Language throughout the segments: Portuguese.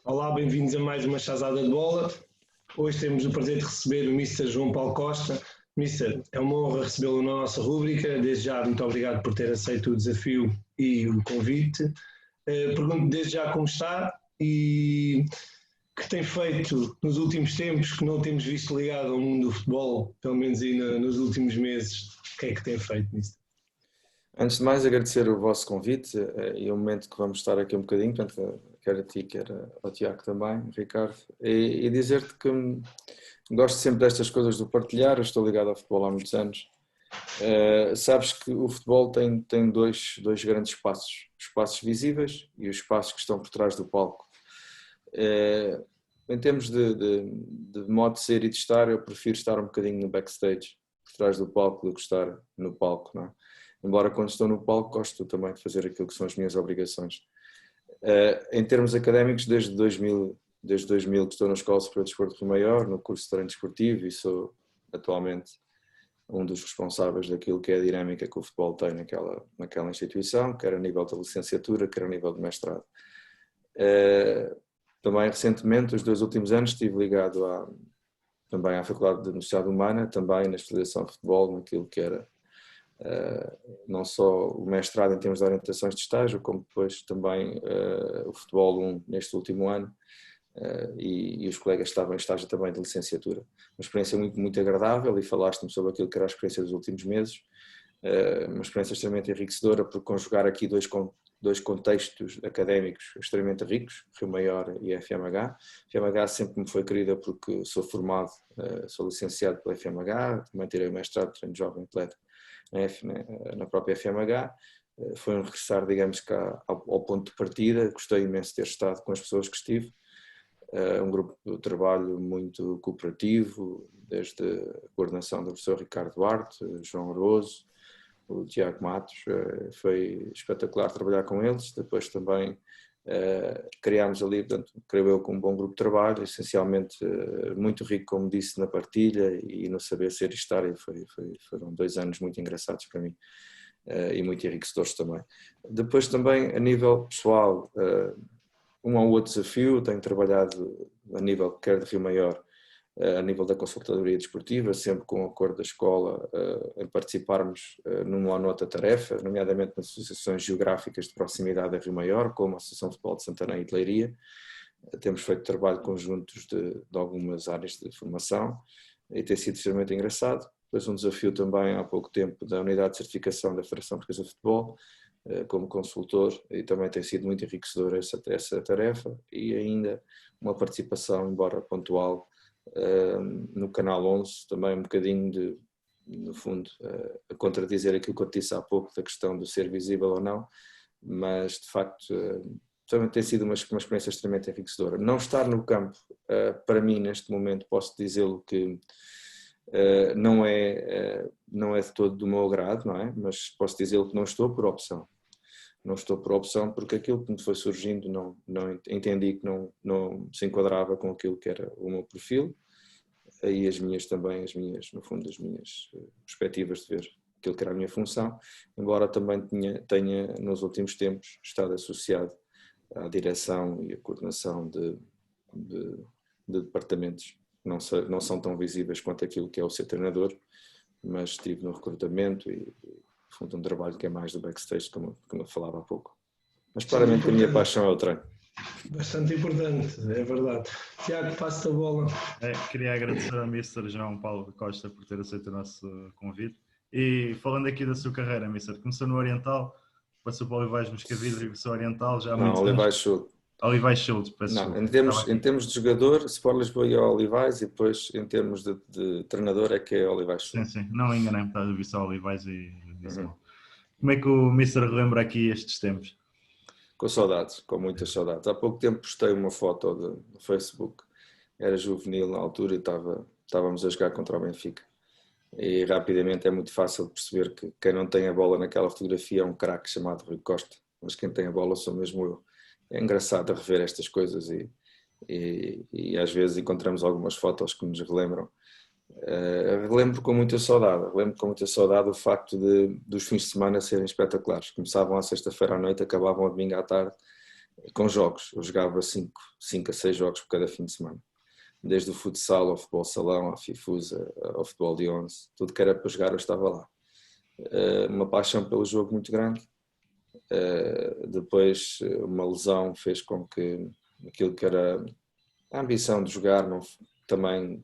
Olá, bem-vindos a mais uma chazada de bola. Hoje temos o prazer de receber o Mr. João Paulo Costa. Mr., é uma honra recebê-lo na nossa rúbrica. Desde já, muito obrigado por ter aceito o desafio e o convite. Pergunto desde já como está e que tem feito nos últimos tempos, que não temos visto ligado ao mundo do futebol, pelo menos aí nos últimos meses. O que é que tem feito, Mr.? Antes de mais, agradecer o vosso convite e o momento que vamos estar aqui um bocadinho, portanto, quer a ti, quer ao Tiago também, Ricardo, e dizer-te que gosto sempre destas coisas do partilhar. Eu estou ligado ao futebol há muitos anos. Sabes que o futebol tem dois grandes espaços: os espaços visíveis e os espaços que estão por trás do palco. Em termos de modo de ser e de estar, eu prefiro estar um bocadinho no backstage, por trás do palco, do que estar no palco, não é? Embora quando estou no palco gosto também de fazer aquilo que são as minhas obrigações. Em termos académicos, desde 2000 que estou na Escola Superior de Desporto do Rio Maior, no curso de treino desportivo, e sou atualmente um dos responsáveis daquilo que é a dinâmica que o futebol tem naquela instituição, quer a nível da licenciatura, quer a nível de mestrado. Também recentemente, os 2 últimos anos, estive ligado também à Faculdade de Universidade Humana, também na especialização de futebol, naquilo que era não só o mestrado em termos de orientações de estágio, como depois também o futebol 1 neste último ano, e os colegas estavam em estágio também de licenciatura. Uma experiência muito, muito agradável, e falaste-me sobre aquilo que era a experiência dos últimos meses, uma experiência extremamente enriquecedora por conjugar aqui dois contextos académicos extremamente ricos, Rio Maior e FMH. FMH sempre me foi querida porque sou formado, sou licenciado pela FMH, também tirei o mestrado de treino de jovem atleta na própria FMH. Foi um regressar, digamos, cá ao ponto de partida. Gostei imenso de ter estado com as pessoas que estive. Um grupo de trabalho muito cooperativo, desde a coordenação do professor Ricardo Duarte, João Aroso, o Tiago Matos. Foi espetacular trabalhar com eles. Depois também criámos ali, portanto, creio eu, com um bom grupo de trabalho, essencialmente muito rico, como disse, na partilha e no saber ser e estar, e foram 2 anos muito engraçados para mim e muito enriquecedores também. Depois também, a nível pessoal, um ou outro desafio, tenho trabalhado a nível quer de Rio Maior, a nível da consultadoria desportiva, sempre com o acordo da escola, em participarmos numa ou noutra tarefa, nomeadamente nas associações geográficas de proximidade a Rio Maior, como a Associação de Futebol de Santarém e de Leiria. Temos feito trabalho conjuntos de algumas áreas de formação e tem sido extremamente engraçado. Depois um desafio também há pouco tempo da Unidade de Certificação da Federação Portuguesa de Futebol, como consultor, e também tem sido muito enriquecedora essa tarefa, e ainda uma participação, embora pontual, no Canal 11, também um bocadinho no fundo, a contradizer aquilo que eu disse há pouco da questão do ser visível ou não, mas de facto também tem sido uma experiência extremamente enriquecedora. Não estar no campo, para mim neste momento posso dizê-lo que não é de todo do meu agrado, não é? Mas posso dizê-lo que não estou por opção. Não estou por opção porque aquilo que me foi surgindo não entendi que não se enquadrava com aquilo que era o meu perfil, e no fundo, as minhas perspectivas de ver aquilo que era a minha função, embora também tenha nos últimos tempos estado associado à direção e à coordenação de departamentos que não são tão visíveis quanto aquilo que é o ser treinador, mas estive no recrutamento e fundo um trabalho que é mais do backstage, como eu falava há pouco. Mas claramente a minha paixão é o treino. Bastante importante, é verdade. Tiago, passo a bola. Queria agradecer ao Mr. João Paulo Costa por ter aceito o nosso convite. E falando aqui da sua carreira, Mr., começou no Oriental, passou para o Olivais Moscavide, regressou ao Oriental já há muitos anos. Olivais Schultz. Olivais Schultz, não, em termos de jogador, Sport Lisboa e Olivais, e depois em termos de treinador é que é Olivais Schultz. Sim, não me enganei, estava a ver só Olivais e disse mal. Como é que o Mr. relembra aqui estes tempos? Com saudades, com muitas saudades. Há pouco tempo postei uma foto no Facebook, era juvenil na altura e estávamos a jogar contra o Benfica. E rapidamente é muito fácil de perceber que quem não tem a bola naquela fotografia é um craque chamado Rui Costa, mas quem tem a bola sou mesmo eu. É engraçado rever estas coisas e às vezes encontramos algumas fotos que nos relembram. Relembro com muita saudade o facto dos fins de semana serem espetaculares. Começavam à sexta-feira à noite, acabavam a domingo à tarde, com jogos. Eu jogava 5 a 6 jogos por cada fim de semana. Desde o futsal ao futebol salão, ao Fifusa, ao futebol de 11, tudo que era para jogar eu estava lá. Uma paixão pelo jogo muito grande. Depois uma lesão fez com que aquilo que era a ambição de jogar também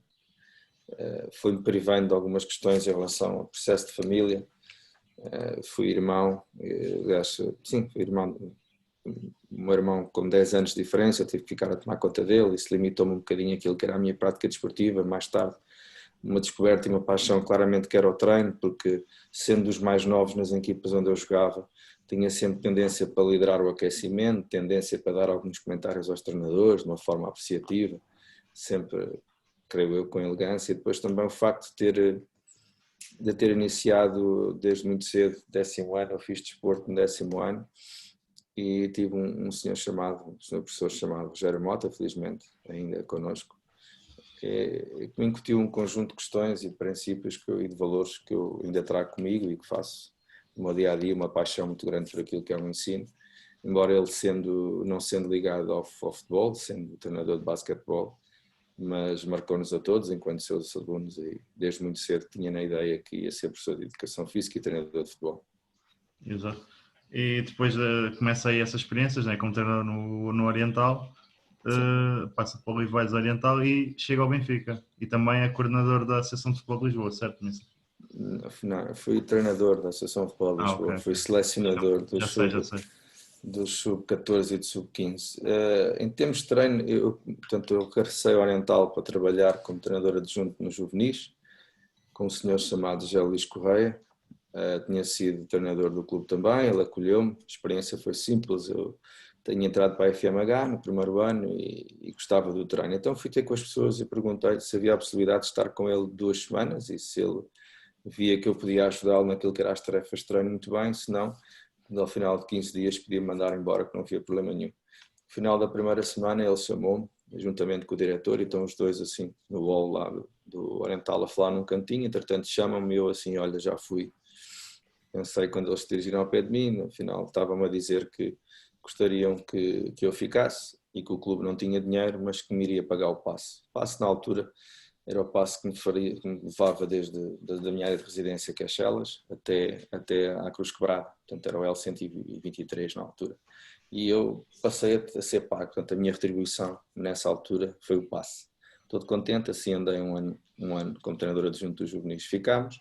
foi-me privando de algumas questões em relação ao processo de família. Fui irmão, aliás, sim, fui irmão. O meu irmão com 10 anos de diferença, eu tive que ficar a tomar conta dele, isso limitou-me um bocadinho aquilo que era a minha prática desportiva. Mais tarde, uma descoberta e uma paixão claramente que era o treino, porque sendo dos mais novos nas equipas onde eu jogava, tinha sempre tendência para liderar o aquecimento, tendência para dar alguns comentários aos treinadores de uma forma apreciativa, sempre, creio eu, com elegância. E depois também o facto de ter iniciado desde muito cedo, 10º ano, eu fiz desporto no 10º ano, e tive um senhor professor chamado Rogério Mota, felizmente ainda connosco, que me incutiu um conjunto de questões e de princípios e de valores que eu ainda trago comigo e que faço no meu dia a dia, uma paixão muito grande por aquilo que é o ensino, embora ele não sendo ligado ao futebol, sendo treinador de basquetebol, mas marcou-nos a todos enquanto seus alunos, e desde muito cedo tinha na ideia que ia ser professor de educação física e treinador de futebol. Exato. E depois começa aí essas experiências, né, como treinador no Oriental, passa para o Olivais Oriental e chega ao Benfica. E também é coordenador da Associação de Futebol de Lisboa, certo, Mister? Não, fui treinador da Associação de Futebol de Lisboa, Okay. Fui selecionador já sei. do sub-14 e do sub-15. Em termos de treino, eu regressei ao Oriental para trabalhar como treinador adjunto no juvenis, com um senhor chamado José Luís Correia. Tinha sido treinador do clube também, ele acolheu-me, a experiência foi simples, eu tinha entrado para a FMH no primeiro ano e gostava do treino. Então fui ter com as pessoas e perguntei se havia a possibilidade de estar com ele 2 semanas e se ele via que eu podia ajudá-lo naquilo que era as tarefas de treino, muito bem, se não, ao final de 15 dias podia-me mandar embora, que não havia problema nenhum. No final da primeira semana ele chamou-me, juntamente com o diretor, e estão os dois assim no hall lá do Oriental a falar num cantinho, entretanto chamam-me e eu assim, olha, já fui. Pensei quando eles se dirigiram ao pé de mim, no final estavam-me a dizer que gostariam que eu ficasse e que o clube não tinha dinheiro, mas que me iria pagar o passe. O passe na altura era o passe que me levava desde a minha área de residência, que é Chelas, até à Cruz Quebrada, portanto era o L123 na altura. E eu passei a ser pago, portanto a minha retribuição nessa altura foi o passe. Todo contente, assim andei um ano como treinador adjunto dos juvenis. Ficámos.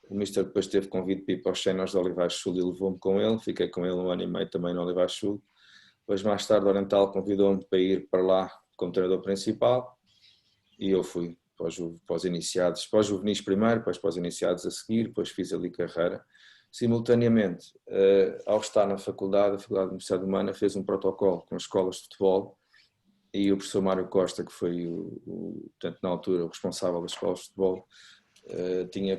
O Mister depois teve convite para ir para os Séniores de Olivais Sul e levou-me com ele, fiquei com ele 1 ano e meio também no Olivais Sul. Depois mais tarde o Oriental convidou-me para ir para lá como treinador principal e eu fui para os iniciados, para os juvenis primeiro, depois para os iniciados a seguir, depois fiz ali carreira. Simultaneamente, ao estar na faculdade, a Faculdade de Universidade Humana fez um protocolo com as escolas de futebol e o professor Mário Costa, que foi portanto, na altura o responsável das escolas de futebol, tinha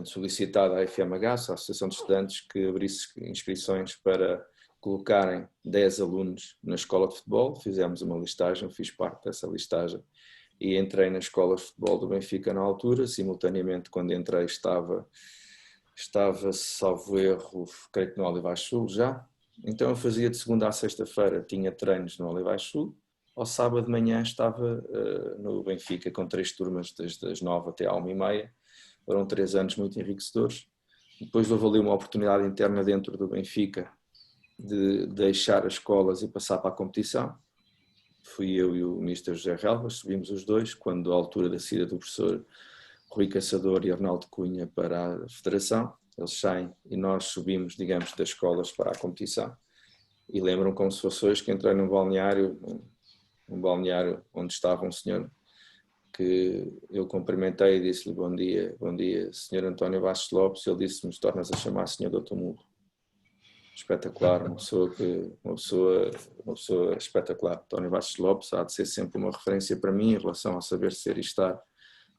solicitado à FMH, à Associação de Estudantes, que abrisse inscrições para colocarem 10 alunos na escola de futebol. Fizemos uma listagem, fiz parte dessa listagem e entrei nas escolas de futebol do Benfica na altura. Simultaneamente, quando entrei, estava salvo erro, creio que no Olivais Sul já. Então eu fazia de segunda à sexta-feira, tinha treinos no Olivais Sul. Ao sábado de manhã estava no Benfica com 3 turmas, desde as 9 até à 1h30. Foram 3 anos muito enriquecedores. Depois houve ali uma oportunidade interna dentro do Benfica de deixar as escolas e passar para a competição. Fui eu e o Mister José Relvas, subimos os dois, quando à altura da saída do professor Rui Caçador e Arnaldo Cunha para a Federação, eles saem e nós subimos, digamos, das escolas para a competição. E lembram como se fosse hoje que entrei num balneário onde estava um senhor que eu cumprimentei e disse-lhe bom dia, Sr. António Bastos Lopes. Ele disse-me, tornas a chamar Sr. Dr. Murro. Espetacular, uma pessoa espetacular. António Bastos Lopes há de ser sempre uma referência para mim em relação ao saber ser e estar.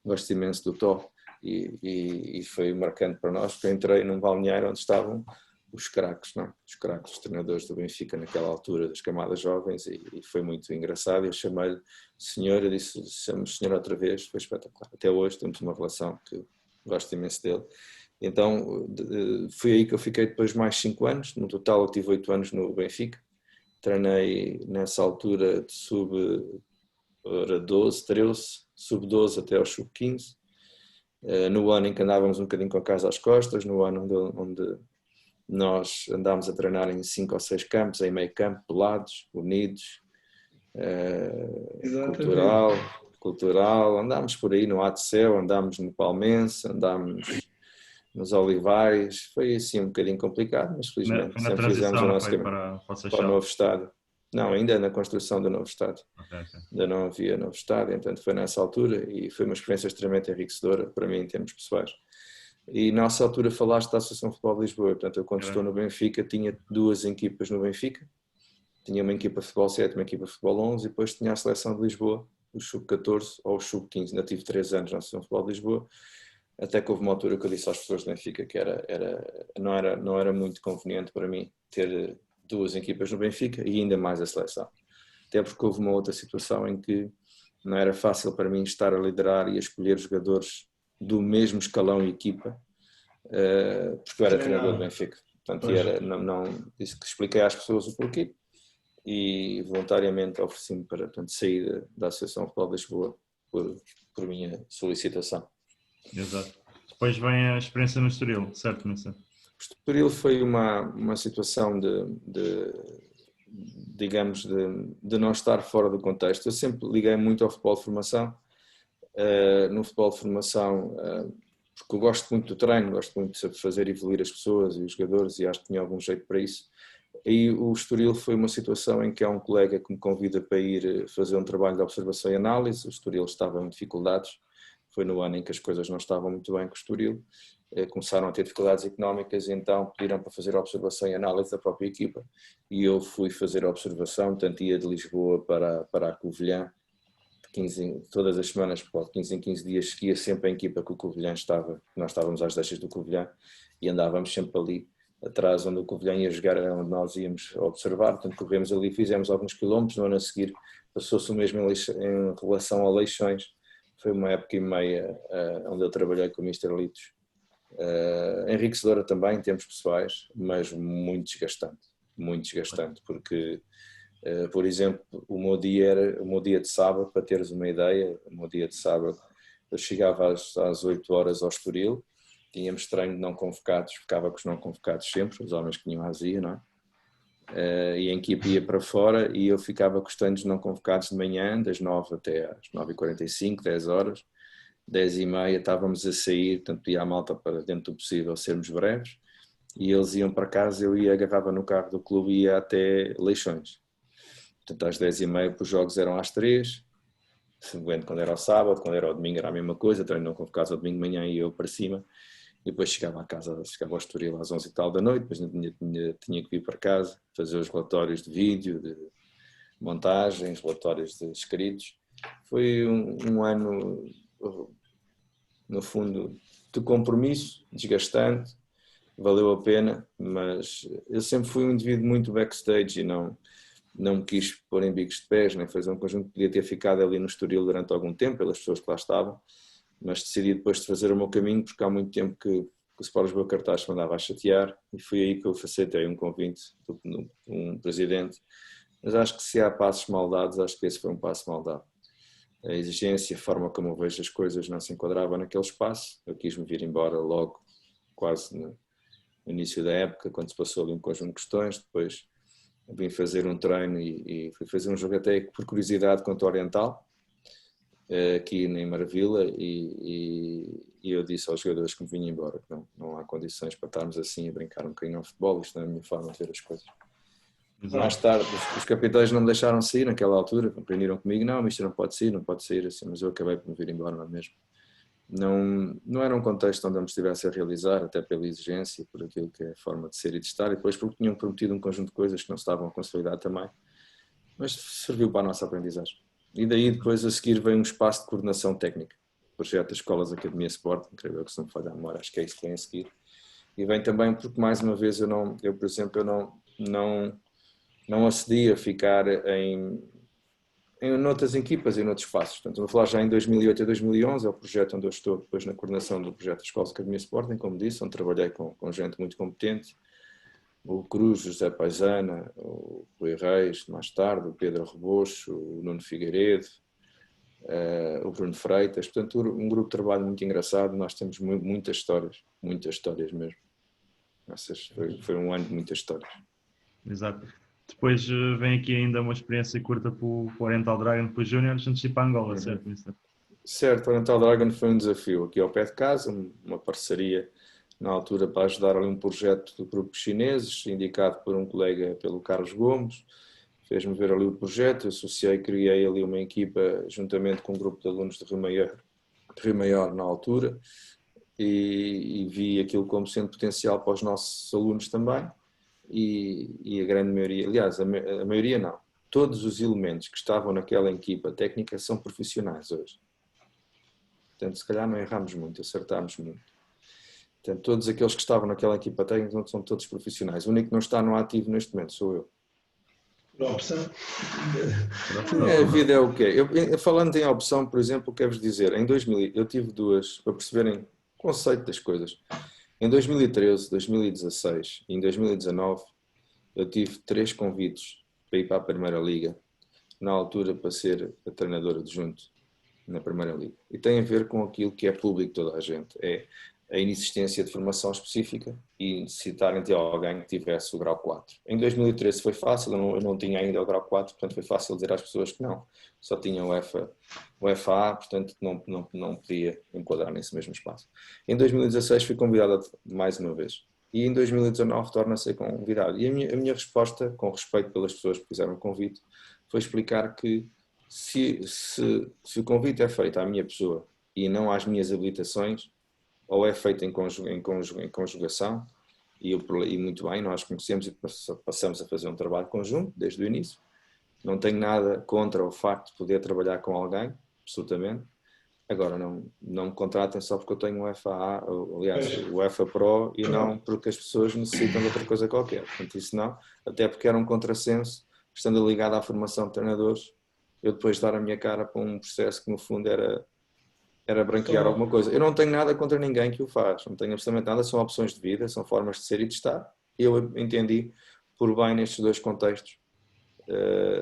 Gosto imenso do Tó e foi marcante para nós, porque eu entrei num balneário onde estavam os craques, não é? Os craques, os treinadores do Benfica naquela altura, das camadas jovens, e foi muito engraçado. Eu chamei-lhe senhor, eu disse, chamamos senhor outra vez, foi espetacular. Até hoje temos uma relação que gosto imenso dele. Então foi aí que eu fiquei depois mais 5 anos, no total eu tive 8 anos no Benfica, treinei nessa altura de sub-12, 13, sub-12 até ao sub-15. No ano em que andávamos um bocadinho com a casa às costas, no ano onde nós andámos a treinar em 5 ou 6 campos, em meio campo, pelados, unidos, cultural, andámos por aí no Ateceu, andámos no Palmense, andámos nos Olivais, foi assim um bocadinho complicado, mas felizmente Foi na sempre fizemos o transição, nosso foi caminho para o para o novo estádio. Não, ainda na construção do novo estádio. Okay. Ainda não havia novo estádio, portanto foi nessa altura e foi uma experiência extremamente enriquecedora para mim em termos pessoais. E nessa altura falaste da Associação de Futebol de Lisboa, portanto eu quando estou no Benfica tinha 2 equipas no Benfica, tinha uma equipa de futebol 7, uma equipa de futebol 11 e depois tinha a seleção de Lisboa, o sub-14 ou o sub-15, ainda tive 3 anos na Associação de Futebol de Lisboa, até que houve uma altura que eu disse às pessoas do Benfica que não era muito conveniente para mim ter 2 equipas no Benfica e ainda mais a seleção. Até porque houve uma outra situação em que não era fácil para mim estar a liderar e a escolher jogadores do mesmo escalão e equipa, porque eu era treinador do Benfica. Portanto, disse que expliquei às pessoas o porquê e voluntariamente ofereci-me para sair da Associação de Futebol de Lisboa por minha solicitação. Exato. Depois vem a experiência no Estoril, certo, Missa? O Estoril foi uma situação digamos, de não estar fora do contexto. Eu sempre liguei muito ao futebol de formação, no futebol de formação, porque eu gosto muito do treino, gosto muito de fazer evoluir as pessoas e os jogadores e acho que tinha algum jeito para isso. E o Estoril foi uma situação em que há um colega que me convida para ir fazer um trabalho de observação e análise. O Estoril estava em dificuldades, foi no ano em que as coisas não estavam muito bem com o Estoril. Começaram a ter dificuldades económicas e então pediram para fazer a observação e análise da própria equipa e eu fui fazer a observação, tanto ia de Lisboa para a Covilhã, todas as semanas, de 15 em 15 dias, seguia sempre a equipa que o Covilhã estava, nós estávamos às deixas do Covilhã e andávamos sempre ali atrás onde o Covilhã ia jogar, era onde nós íamos observar, portanto corremos ali, fizemos alguns quilómetros, no ano a seguir passou-se o mesmo em relação a Leixões, foi uma época e meia onde eu trabalhei com o Mr. Litos. Enriquecedora também em termos pessoais, mas muito desgastante, porque, por exemplo, o meu dia de sábado, para teres uma ideia, o meu dia de sábado, eu chegava às 8 horas ao Estoril, tínhamos treino de não convocados, ficava com os não convocados sempre, os homens que tinham azia, não é? E a equipe ia para fora e eu ficava com os treinos não convocados de manhã, das 9 até às 9h45, 10 horas, 10h30 estávamos a sair, portanto ia a malta para dentro do possível sermos breves e eles iam para casa, eu agarrava no carro do clube e ia até Leixões. Portanto às 10h30 os jogos eram às 3, quando era ao sábado, quando era ao domingo era a mesma coisa, treino não convocados ao domingo de manhã e eu para cima e depois chegava ao Estoril às 11 e tal da noite, depois tinha que vir para casa, fazer os relatórios de vídeo, de montagens, relatórios de escritos. Foi um ano, no fundo, de compromisso, desgastante, valeu a pena, mas eu sempre fui um indivíduo muito backstage e não me quis pôr em bicos de pés, nem fazer um conjunto, podia ter ficado ali no Estoril durante algum tempo, pelas pessoas que lá estavam, mas decidi depois de fazer o meu caminho, porque há muito tempo que o Sport Lisboa Cartaz me andava a chatear e foi aí que eu aceitei um convite de um presidente, mas acho que se há passos mal dados, acho que esse foi um passo mal dado. A exigência, a forma como eu vejo as coisas não se enquadrava naquele espaço, eu quis-me vir embora logo, quase no início da época, quando se passou ali um conjunto de questões, depois vim fazer um treino e fui fazer um jogo até por curiosidade contra o Oriental, aqui em Maravilha, e eu disse aos jogadores que me vinham embora que não há condições para estarmos assim a brincar um bocadinho ao futebol, isto não é a minha forma de ver as coisas. Exato. Mais tarde os capitães não me deixaram sair naquela altura, reuniram comigo, não, isto não pode sair assim, mas eu acabei por me vir embora não é mesmo. Não era um contexto onde eu me estivesse a realizar, até pela exigência, por aquilo que é a forma de ser e de estar, e depois porque tinham prometido um conjunto de coisas que não estavam a consolidar também, mas serviu para a nossa aprendizagem. E daí depois a seguir vem um espaço de coordenação técnica, projeto das escolas Academia Sporting, creio que se não me falha a memória, acho que é isso que vem a seguir. E vem também porque mais uma vez eu por exemplo, não acedi a ficar em outras equipas e noutros espaços. Portanto, vou falar já em 2008 a 2011, é o projeto onde eu estou depois na coordenação do projeto da Escola Academia Sporting, como disse, onde trabalhei com gente muito competente, o Cruz, o José Paisana, o Rui Reis, mais tarde, o Pedro Rebocho, o Nuno Figueiredo, o Bruno Freitas. Portanto, um grupo de trabalho muito engraçado. Nós temos muitas histórias mesmo. Foi um ano de muitas histórias. Exato. Depois vem aqui ainda uma experiência curta para o Oriental Dragon, depois Júnior, antes de ir para Angola, certo, Mister? Certo, o Oriental Dragon foi um desafio aqui ao pé de casa, uma parceria na altura para ajudar ali um projeto de grupos chineses, indicado por um colega, pelo Carlos Gomes. Fez-me ver ali o projeto, associei, criei ali uma equipa juntamente com um grupo de alunos de Rio Maior na altura, e vi aquilo como sendo potencial para os nossos alunos também, e a grande maioria, aliás, a maioria não, todos os elementos que estavam naquela equipa técnica são profissionais hoje. Portanto, se calhar não erramos muito, acertámos muito. Portanto, todos aqueles que estavam naquela equipa técnica não são todos profissionais. O único que não está no ativo neste momento sou eu. Opção. A vida é o quê? Falando em opção, por exemplo, quero-vos dizer, em 2000, eu tive duas, para perceberem o conceito das coisas. Em 2013, 2016 e em 2019, eu tive 3 convites para ir para a Primeira Liga, na altura para ser a treinadora adjunto na Primeira Liga. E tem a ver com aquilo que é público toda a gente, é a inexistência de formação específica e necessitarem de alguém que tivesse o grau 4. Em 2013 foi fácil, eu não tinha ainda o grau 4, portanto foi fácil dizer às pessoas que não, só tinha o FA, portanto não podia enquadrar nesse mesmo espaço. Em 2016 fui convidado mais uma vez. E em 2019 torna-se convidado. E a minha resposta, com respeito pelas pessoas que fizeram o convite, foi explicar que se o convite é feito à minha pessoa e não às minhas habilitações, ou é feito em conjugação, e muito bem, nós conhecemos e passamos a fazer um trabalho conjunto desde o início. Não tenho nada contra o facto de poder trabalhar com alguém, absolutamente. Agora, não me contratem só porque eu tenho o FAA, aliás, o FA Pro, e não porque as pessoas necessitam de outra coisa qualquer. Portanto, isso não, até porque era um contrassenso, estando ligado à formação de treinadores, eu depois dar a minha cara para um processo que no fundo era branquear alguma coisa. Eu não tenho nada contra ninguém que o faz, não tenho absolutamente nada, são opções de vida, são formas de ser e de estar. Eu entendi por bem nestes 2 contextos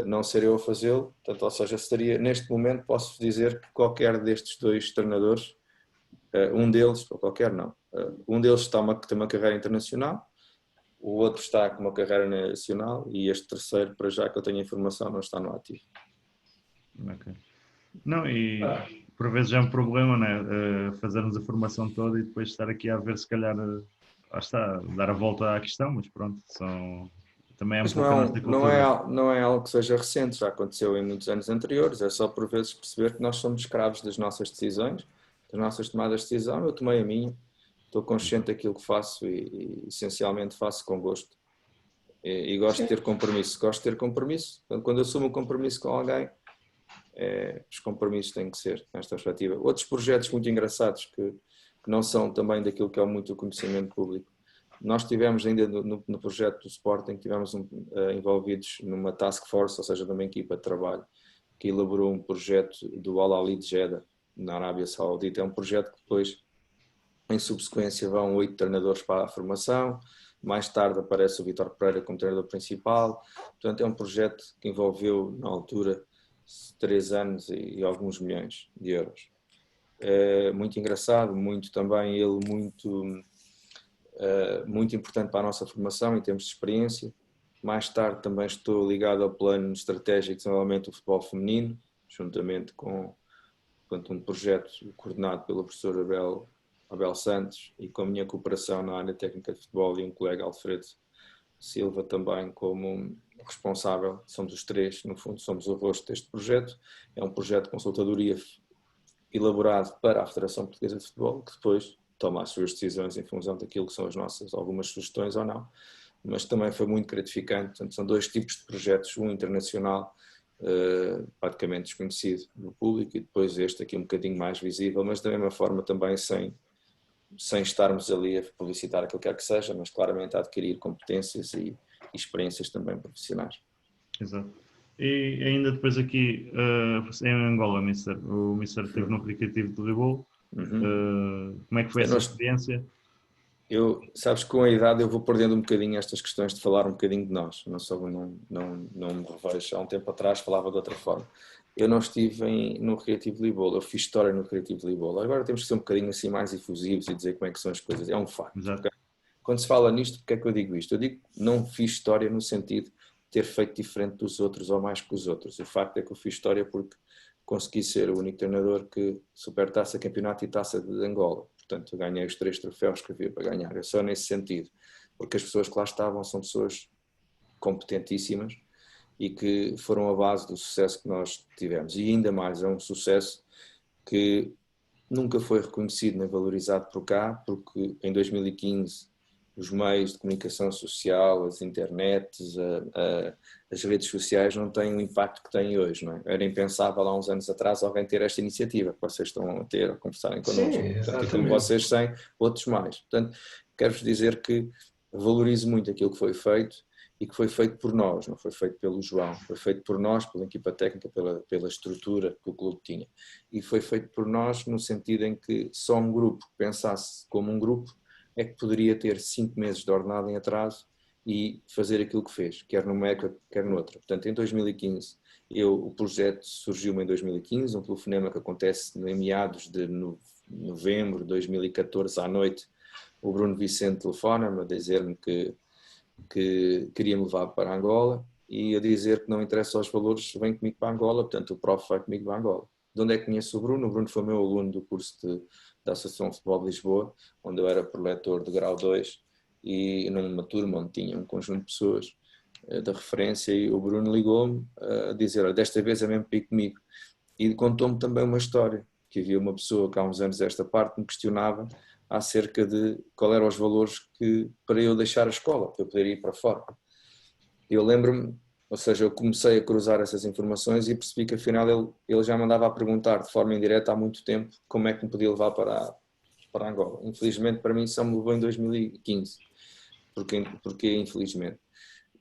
não ser eu a fazê-lo, portanto, ou seja, neste momento posso dizer que qualquer destes 2 treinadores, um deles, ou qualquer não, um deles tem uma carreira internacional, o outro está com uma carreira nacional e este terceiro, para já que eu tenho informação, não está no ativo. Ok. Não, e por vezes é um problema, né? Fazermos a formação toda e depois estar aqui a ver, se calhar, lá está, dar a volta à questão, mas pronto, também é um pouco a nossa cultura. Não é algo que seja recente, já aconteceu em muitos anos anteriores, é só por vezes perceber que nós somos escravos das nossas decisões, das nossas tomadas de decisão. Eu tomei a minha, estou consciente daquilo que faço e essencialmente faço com gosto. E gosto de ter compromisso, quando eu assumo um compromisso com alguém, os compromissos têm que ser nesta perspectiva. Outros projetos muito engraçados que não são também daquilo que é muito o conhecimento público. Nós tivemos ainda no projeto do Sporting, tivemos envolvidos numa task force, ou seja, numa equipa de trabalho, que elaborou um projeto do Al Ahly de Jeddah, na Arábia Saudita. É um projeto que depois, em subsequência, vão 8 treinadores para a formação. Mais tarde aparece o Vítor Pereira como treinador principal. Portanto, é um projeto que envolveu, na altura, 3 anos e alguns milhões de euros. Muito engraçado, muito importante para a nossa formação em termos de experiência. Mais tarde também estou ligado ao plano estratégico de desenvolvimento do futebol feminino, juntamente com um projeto coordenado pelo professor Abel Santos e com a minha cooperação na área técnica de futebol e um colega, Alfredo Silva, também como responsável. Somos os 3, no fundo, somos o rosto deste projeto. É um projeto de consultadoria elaborado para a Federação Portuguesa de Futebol, que depois toma as suas decisões em função daquilo que são as nossas algumas sugestões ou não, mas também foi muito gratificante. Portanto, são 2 tipos de projetos, um internacional, praticamente desconhecido do público, e depois este aqui um bocadinho mais visível, mas da mesma forma também sem estarmos ali a publicitar aquilo que quer que seja, mas claramente a adquirir competências e experiências também profissionais. Exato. E ainda depois aqui, em Angola, o Mister esteve no Recreativo de Ribolo. Como é que foi essa experiência? Sabes que com a idade eu vou perdendo um bocadinho estas questões de falar um bocadinho de nós. Não me revejo. Há um tempo atrás falava de outra forma. Eu não estive no Recreativo Lisboa, eu fiz história no Recreativo Lisboa. Agora temos que ser um bocadinho assim mais efusivos e dizer como é que são as coisas. É um facto. Exato. Quando se fala nisto, porque é que eu digo isto? Eu digo que não fiz história no sentido de ter feito diferente dos outros ou mais que os outros. O facto é que eu fiz história porque consegui ser o único treinador que Supertaça, Campeonato e Taça de Angola. Portanto, eu ganhei os 3 troféus que havia para ganhar. É só nesse sentido. Porque as pessoas que lá estavam são pessoas competentíssimas e que foram a base do sucesso que nós tivemos. E ainda mais, é um sucesso que nunca foi reconhecido nem valorizado por cá, porque em 2015 os meios de comunicação social, as internets, as redes sociais não têm o impacto que têm hoje, não é? Era impensável há uns anos atrás alguém ter esta iniciativa que vocês estão a ter, a conversarem connosco. Sim, Portanto, e como vocês têm, outros mais. Portanto, quero-vos dizer que valorizo muito aquilo que foi feito e que foi feito por nós, não foi feito pelo João, foi feito por nós, pela equipa técnica, pela estrutura que o clube tinha. E foi feito por nós no sentido em que só um grupo que pensasse como um grupo é que poderia ter 5 meses de ordenado em atraso e fazer aquilo que fez, quer numa época, quer noutra. Portanto, em 2015, o projeto surgiu em 2015, um telefonema que acontece em meados de novembro de 2014 à noite. O Bruno Vicente telefona-me a dizer-me que queria me levar para Angola e a dizer que não interessa os valores, vem comigo para Angola, portanto o prof vai comigo para Angola. De onde é que conheço o Bruno? O Bruno foi meu aluno do curso da Associação de Futebol de Lisboa, onde eu era preletor de grau 2 e numa turma onde tinha um conjunto de pessoas da referência e o Bruno ligou-me a dizer, olha, desta vez é mesmo para ir comigo. E contou-me também uma história, que havia uma pessoa que há uns anos desta parte me questionava acerca de qual eram os valores para eu deixar a escola, para eu poder ir para fora. Eu lembro-me, ou seja, eu comecei a cruzar essas informações e percebi que afinal ele já me andava a perguntar de forma indireta há muito tempo como é que me podia levar para Angola. Infelizmente para mim só me levou em 2015, porque infelizmente.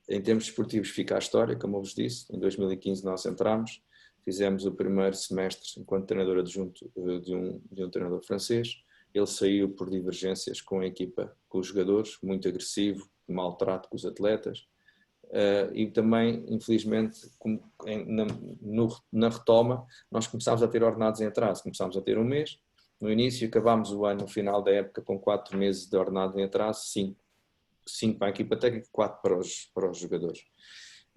Em termos desportivos fica a história, como eu vos disse, em 2015 nós entramos, fizemos o primeiro semestre enquanto treinador adjunto de um treinador francês. Ele saiu por divergências com a equipa, com os jogadores, muito agressivo, maltrato com os atletas. E também, infelizmente, na retoma, nós começámos a ter ordenados em atraso. Começámos a ter um mês, no início, acabámos o ano, no final da época, com 4 meses de ordenado em atraso, 5 para a equipa técnica, 4 para os jogadores.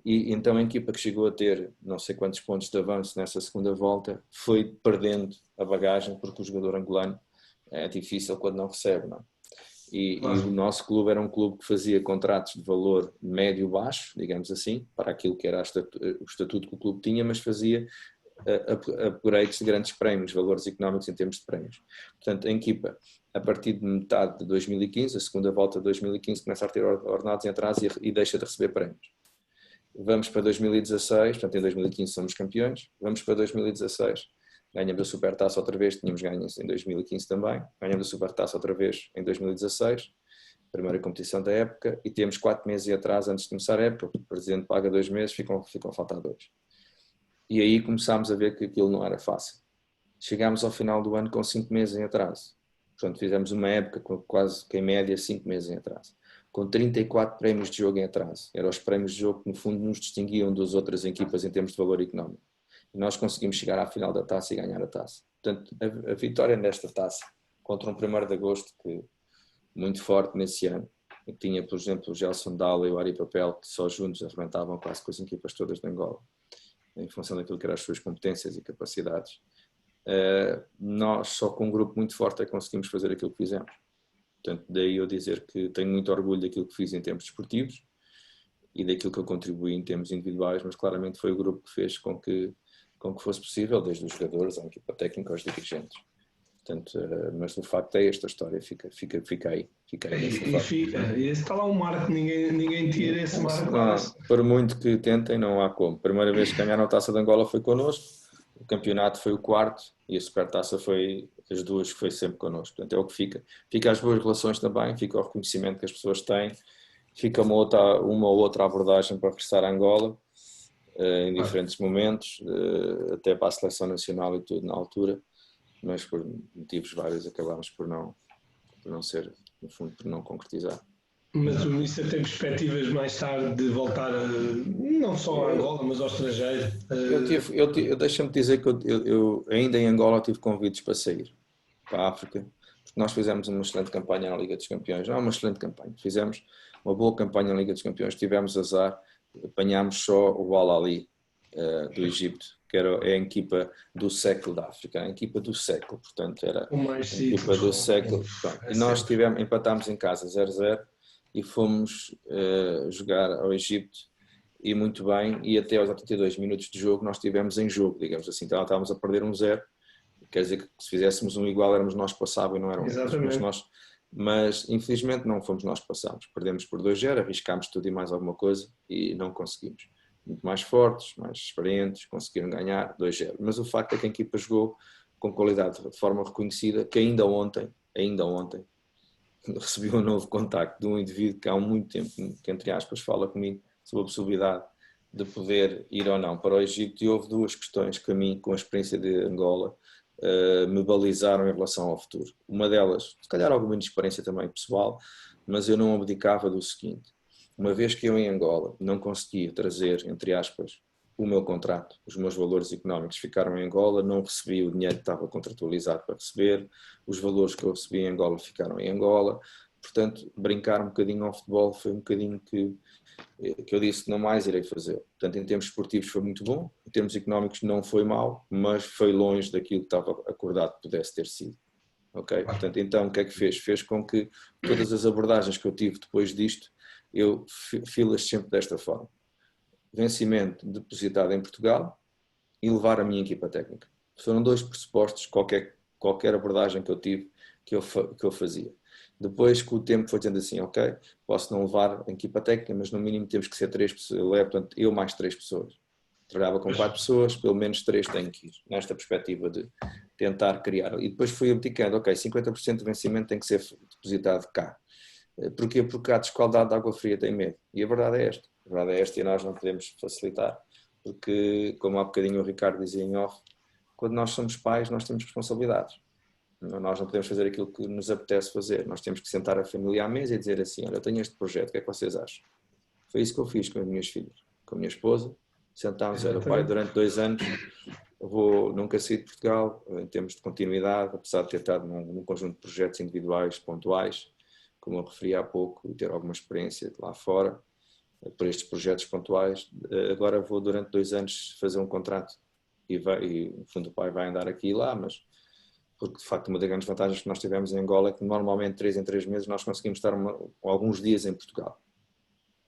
E então a equipa que chegou a ter não sei quantos pontos de avanço nessa segunda volta foi perdendo a bagagem, porque o jogador angolano é difícil quando não recebe, não é? E o nosso clube era um clube que fazia contratos de valor médio-baixo, digamos assim, para aquilo que era o estatuto que o clube tinha, mas fazia upgrades de grandes prémios, valores económicos em termos de prémios. Portanto, a equipa, a partir de metade de 2015, a segunda volta de 2015, começa a ter ordenados em atraso e deixa de receber prémios. Vamos para 2016, portanto em 2015 somos campeões, vamos para 2016, ganhamos a Supertaça outra vez, tínhamos ganho em 2015 também, ganhamos a Supertaça outra vez em 2016, primeira competição da época, e temos 4 meses de atraso antes de começar a época, o presidente paga 2 meses, ficam a faltar 2. E aí começámos a ver que aquilo não era fácil. Chegámos ao final do ano com 5 meses em atraso, portanto fizemos uma época com quase que em média 5 meses em atraso, com 34 prémios de jogo em atraso. Eram os prémios de jogo que no fundo nos distinguiam das outras equipas em termos de valor económico. E nós conseguimos chegar à final da taça e ganhar a taça. Portanto, a vitória nesta taça, contra um 1º de agosto que, muito forte nesse ano, que tinha, por exemplo, o Gelson Dalla e o Ari Papel, que só juntos arrebentavam quase com as equipas todas de Angola, em função daquilo que eram as suas competências e capacidades. Nós, só com um grupo muito forte, é que conseguimos fazer aquilo que fizemos. Portanto, daí eu dizer que tenho muito orgulho daquilo que fiz em termos desportivos e daquilo que eu contribuí em termos individuais, mas claramente foi o grupo que fez com que fosse possível, desde os jogadores, à equipa técnica, aos dirigentes. Portanto, mas o facto é esta história, fica aí. E esse está lá um marco, ninguém tira esse marco. Por muito que tentem, não há como. A primeira vez que ganharam a Taça de Angola foi connosco, o campeonato foi o 4º e a Supertaça foi as 2 que foi sempre connosco. Portanto, é o que fica. Fica as boas relações também, fica o reconhecimento que as pessoas têm, fica uma ou outra abordagem para regressar a Angola, em diferentes momentos, até para a seleção nacional e tudo na altura, mas por motivos vários acabámos por não ser no fundo, por não concretizar. Mas o Mister tem perspectivas mais tarde de voltar não só a Angola, mas ao estrangeiro? Deixa-me dizer que eu ainda em Angola tive convites para sair para a África, porque nós fizemos uma excelente campanha na Liga dos Campeões. Não é uma excelente campanha, fizemos uma boa campanha na Liga dos Campeões, tivemos azar, apanhámos só o Al Ahly do Egito, que é a equipa do século da África, a equipa do século, portanto era a equipa do século. E nós empatámos em casa 0-0 e fomos jogar ao Egito, e muito bem, e até aos 82 minutos de jogo nós estivemos em jogo, digamos assim, então estávamos a perder 1-0, quer dizer que se fizéssemos um igual éramos nós que passavam e não eram eles, mas infelizmente não fomos nós que passámos, perdemos por 2-0, arriscámos tudo e mais alguma coisa e não conseguimos. Muito mais fortes, mais experientes, conseguiram ganhar 2-0, mas o facto é que a equipa jogou com qualidade de forma reconhecida, que ainda ontem recebi um novo contacto de um indivíduo que há muito tempo, que entre aspas fala comigo sobre a possibilidade de poder ir ou não para o Egito, e houve duas questões que a mim, com a experiência de Angola, me balizaram em relação ao futuro. Uma delas, se calhar alguma inexperiência também pessoal, mas eu não abdicava do seguinte: uma vez que eu em Angola não conseguia trazer, entre aspas, o meu contrato, os meus valores económicos ficaram em Angola, não recebi o dinheiro que estava contratualizado para receber, os valores que eu recebi em Angola ficaram em Angola, portanto, brincar um bocadinho ao futebol foi um bocadinho que eu disse, não mais irei fazer. Portanto, em termos esportivos foi muito bom, em termos económicos não foi mau, mas foi longe daquilo que estava acordado que pudesse ter sido. Ok? Portanto, então o que é que fez? Fez com que todas as abordagens que eu tive depois disto, eu fiz-las sempre desta forma: vencimento depositado em Portugal e levar a minha equipa técnica. Foram dois pressupostos, qualquer abordagem que eu tive, que eu fazia. Depois, com o tempo, foi dizendo assim, ok, posso não levar a equipa técnica, mas no mínimo temos que ser 3 pessoas, portanto, eu mais 3 pessoas. Trabalhava com 4 pessoas, pelo menos 3 têm que ir, nesta perspectiva de tentar criar. E depois fui abdicando, ok, 50% do vencimento tem que ser depositado cá. Porquê? Porque a desigualdade de água fria tem medo. E a verdade é esta. A verdade é esta, e nós não podemos facilitar, porque, como há bocadinho o Ricardo dizia em off, quando nós somos pais, nós temos responsabilidades. Nós não podemos fazer aquilo que nos apetece fazer. Nós temos que sentar a família à mesa e dizer assim, olha, eu tenho este projeto, o que é que vocês acham? Foi isso que eu fiz com as minhas filhas, com a minha esposa. Sentámos, era pai, durante 2 anos, nunca saí de Portugal, em termos de continuidade, apesar de ter estado num conjunto de projetos individuais, pontuais, como eu referi há pouco, e ter alguma experiência lá fora, por estes projetos pontuais. Agora vou durante 2 anos fazer um contrato e no fundo o pai vai andar aqui e lá, mas porque de facto uma das grandes vantagens que nós tivemos em Angola é que normalmente 3 em 3 meses nós conseguimos estar alguns dias em Portugal,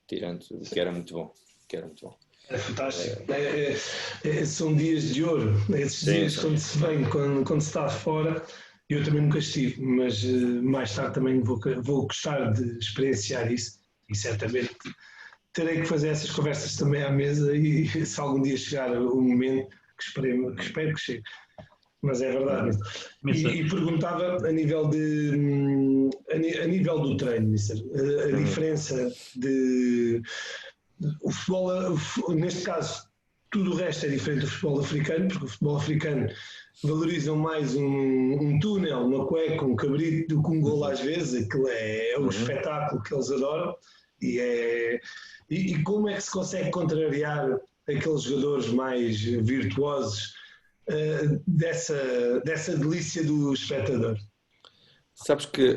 tirando, que era muito bom. É fantástico. São dias de ouro, esses dias quando se vem, quando se está fora. Eu também nunca estive, mas mais tarde também vou gostar de experienciar isso, e certamente terei que fazer essas conversas também à mesa, e se algum dia chegar o momento, que espero que chegue. Mas é verdade. E perguntava a nível do treino, a diferença o futebol, neste caso, tudo o resto é diferente do futebol africano, porque o futebol africano valorizam mais um túnel, uma cueca, um cabrito do que um golo às vezes. Aquilo é o espetáculo que eles adoram, e como é que se consegue contrariar aqueles jogadores mais virtuosos dessa delícia do espectador? Sabes que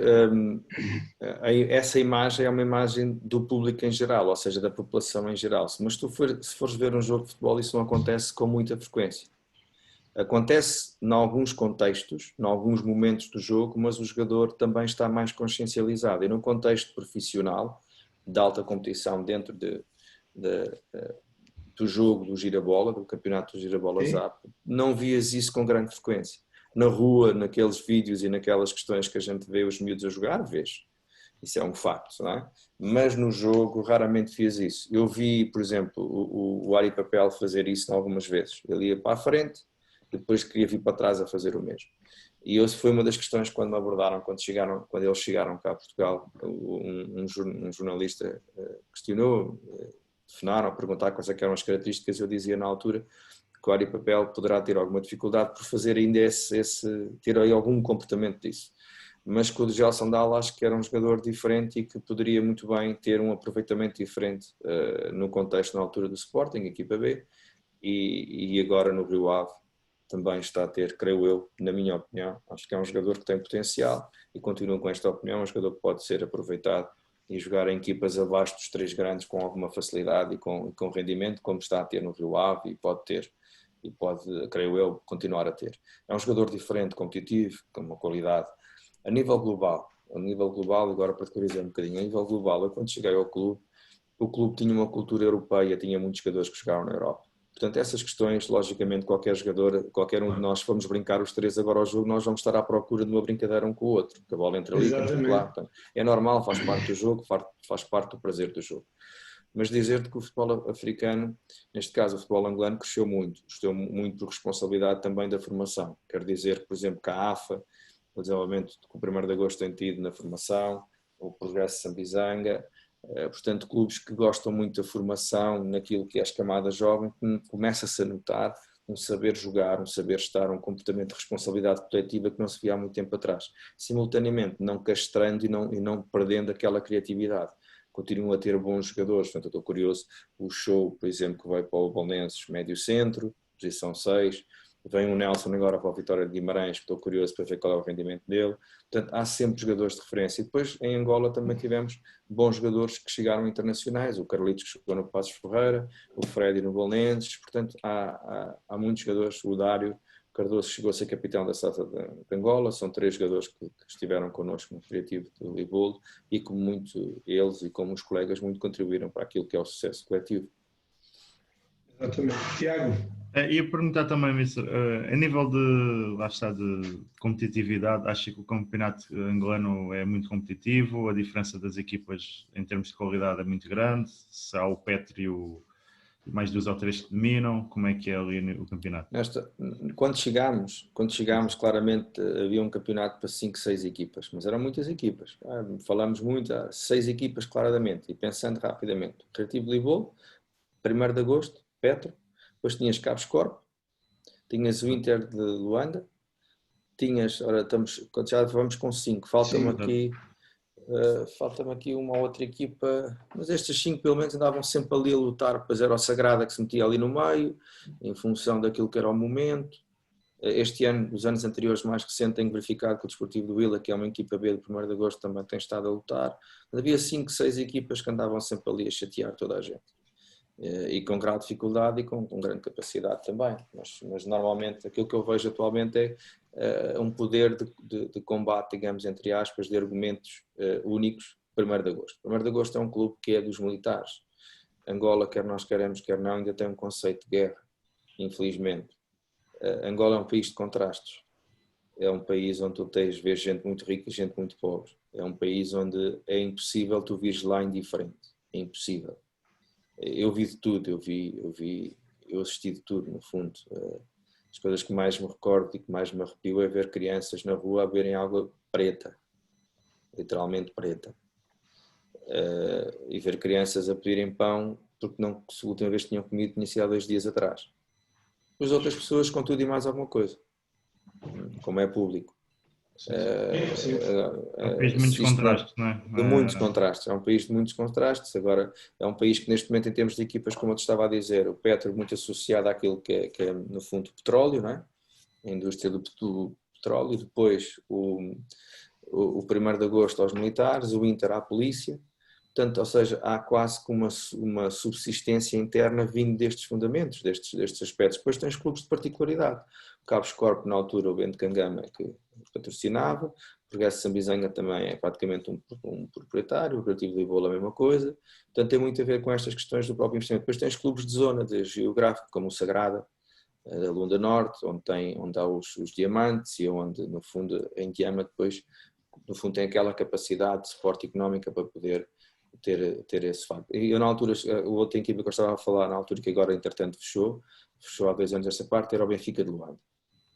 essa imagem é uma imagem do público em geral, ou seja, da população em geral. Mas se fores ver um jogo de futebol, isso não acontece com muita frequência. Acontece em alguns contextos, em alguns momentos do jogo, mas o jogador também está mais consciencializado. E no contexto profissional, de alta competição, dentro do jogo do Girabola, do campeonato do Girabola Zap, não vias isso com grande frequência. Na rua, naqueles vídeos e naquelas questões que a gente vê os miúdos a jogar, vês. Isso é um facto, não é? Mas no jogo raramente fiz isso. Eu vi, por exemplo, o Ari Papel fazer isso algumas vezes. Ele ia para a frente, depois queria vir para trás a fazer o mesmo. E isso foi uma das questões quando me abordaram, quando eles chegaram cá a Portugal. Um jornalista questionou, telefonaram a perguntar quais eram as características. Eu dizia na altura que o Ari Papel poderá ter alguma dificuldade por fazer ainda ter aí algum comportamento disso. mas que o Gelson Dalla acho que era um jogador diferente e que poderia muito bem ter um aproveitamento diferente no contexto na altura do Sporting, equipa B, e agora no Rio Ave também está a ter, creio eu, na minha opinião, acho que é um jogador que tem potencial e continuo com esta opinião, um jogador que pode ser aproveitado e jogar em equipas abaixo dos 3 grandes com alguma facilidade e com rendimento, como está a ter no Rio Ave e pode ter, e pode, creio eu, continuar a ter. É um jogador diferente, competitivo, com uma qualidade. A nível global, agora para te um bocadinho, a nível global, eu quando cheguei ao clube, o clube tinha uma cultura europeia, tinha muitos jogadores que jogaram na Europa. Portanto, essas questões, logicamente, qualquer jogador, qualquer um de nós, se formos brincar os 3 agora ao jogo, nós vamos estar à procura de uma brincadeira um com o outro, que a bola entra ali, temos que lá. Portanto, é normal, faz parte do jogo, faz parte do prazer do jogo. Mas dizer-te que o futebol africano, neste caso o futebol angolano, cresceu muito por responsabilidade também da formação. Quero dizer, por exemplo, que a AFA, o desenvolvimento que o 1º de Agosto tem tido na formação, o Progresso Sambizanga, portanto, clubes que gostam muito da formação naquilo que é as camadas jovens, começa-se a notar um saber jogar, um saber estar, um comportamento de responsabilidade coletiva que não se via há muito tempo atrás. Simultaneamente, não castrando e não perdendo aquela criatividade. Continuam a ter bons jogadores, portanto, eu estou curioso, o Show, por exemplo, que vai para o Belenenses, médio centro, posição 6, vem o Nelson agora para a Vitória de Guimarães, que estou curioso para ver qual é o rendimento dele. Portanto, há sempre jogadores de referência. E depois, em Angola, também tivemos bons jogadores que chegaram internacionais. O Carlitos, que chegou no Passos Ferreira, o Freddy no Belenenses. Portanto, há muitos jogadores. O Dário Cardoso chegou a ser capitão da Sata de Angola. São 3 jogadores que estiveram connosco no Criativo de Libolo e que muito eles e como os colegas muito contribuíram para aquilo que é o sucesso coletivo. Exatamente. Tiago? Ia perguntar também, a nível de, lá está, de competitividade, acho que o campeonato angolano é muito competitivo, a diferença das equipas em termos de qualidade é muito grande, se há o Petro e mais 2 ou 3 que dominam, como é que é ali o campeonato? Quando chegámos, claramente havia um campeonato para 5, 6 equipas, mas eram muitas equipas. Falamos muito, 6 equipas claramente, e pensando rapidamente, Criativo de Libolo, 1º de Agosto, Petro, depois tinhas Cabos Corpo, tinhas o Inter de Luanda, tinhas, já vamos com 5, falta-me aqui uma outra equipa, mas estas 5 pelo menos andavam sempre ali a lutar, depois era o Sagrada que se metia ali no meio, em função daquilo que era o momento. Este ano, os anos anteriores mais recentes, tenho verificado que o Desportivo do Vila, que é uma equipa B do 1º de Agosto, também tem estado a lutar. Havia 5, 6 equipas que andavam sempre ali a chatear toda a gente. E com grande dificuldade e com grande capacidade também, mas normalmente aquilo que eu vejo atualmente é um poder de combate, digamos, entre aspas, de argumentos únicos. 1º de Agosto. 1º de Agosto é um clube que é dos militares. Angola, quer nós queremos, quer não, ainda tem um conceito de guerra, infelizmente. Angola é um país de contrastes. É um país onde tu vês gente muito rica e gente muito pobre. É um país onde é impossível tu vires lá indiferente. É impossível. Eu vi de tudo, eu assisti de tudo, no fundo. As coisas que mais me recordo e que mais me arrepio é ver crianças na rua a beberem água preta, literalmente preta. E ver crianças a pedirem pão porque não, a última vez que tinham comido tinha sido há 2 dias atrás. Depois outras pessoas com tudo e mais alguma coisa, como é público. É um país de muitos contrastes, não é? De muitos contrastes, é um país de muitos contrastes. Agora é um país que neste momento, em termos de equipas, como eu te estava a dizer, o Petro muito associado àquilo que é no fundo o petróleo, não é? A indústria do petróleo, depois o 1º de Agosto aos militares, o Inter à polícia. Portanto, ou seja, há quase que uma subsistência interna vindo destes fundamentos, destes aspectos. Depois tens clubes de particularidade. O Cabos Corpo, na altura, o Bento Cangama, que patrocinava. O Progresso Sambizanga também é praticamente um proprietário. O Criativo de Libolo a mesma coisa. Portanto, tem muito a ver com estas questões do próprio investimento. Depois tens clubes de zona, de geográfico, como o Sagrada, da Lunda Norte, onde há os diamantes e onde, no fundo, em Diama, depois, no fundo, tem aquela capacidade de suporte económica para poder ter esse facto. E eu, na altura, a outra equipa que eu estava a falar, na altura que agora, entretanto, fechou há 2 anos essa parte, era o Benfica de Luanda.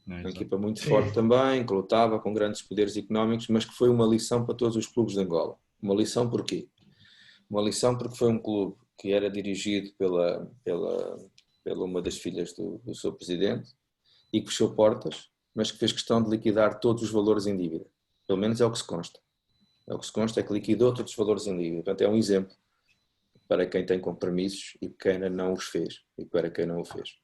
Uma equipa muito forte também, que lutava com grandes poderes económicos, mas que foi uma lição para todos os clubes de Angola. Uma lição porquê? Uma lição porque foi um clube que era dirigido pela uma das filhas do seu presidente e que fechou portas, mas que fez questão de liquidar todos os valores em dívida. Pelo menos é o que se consta. É o que se consta, é que liquidou todos os valores em dívida. Portanto, é um exemplo para quem tem compromissos e quem ainda não os fez e para quem não o fez.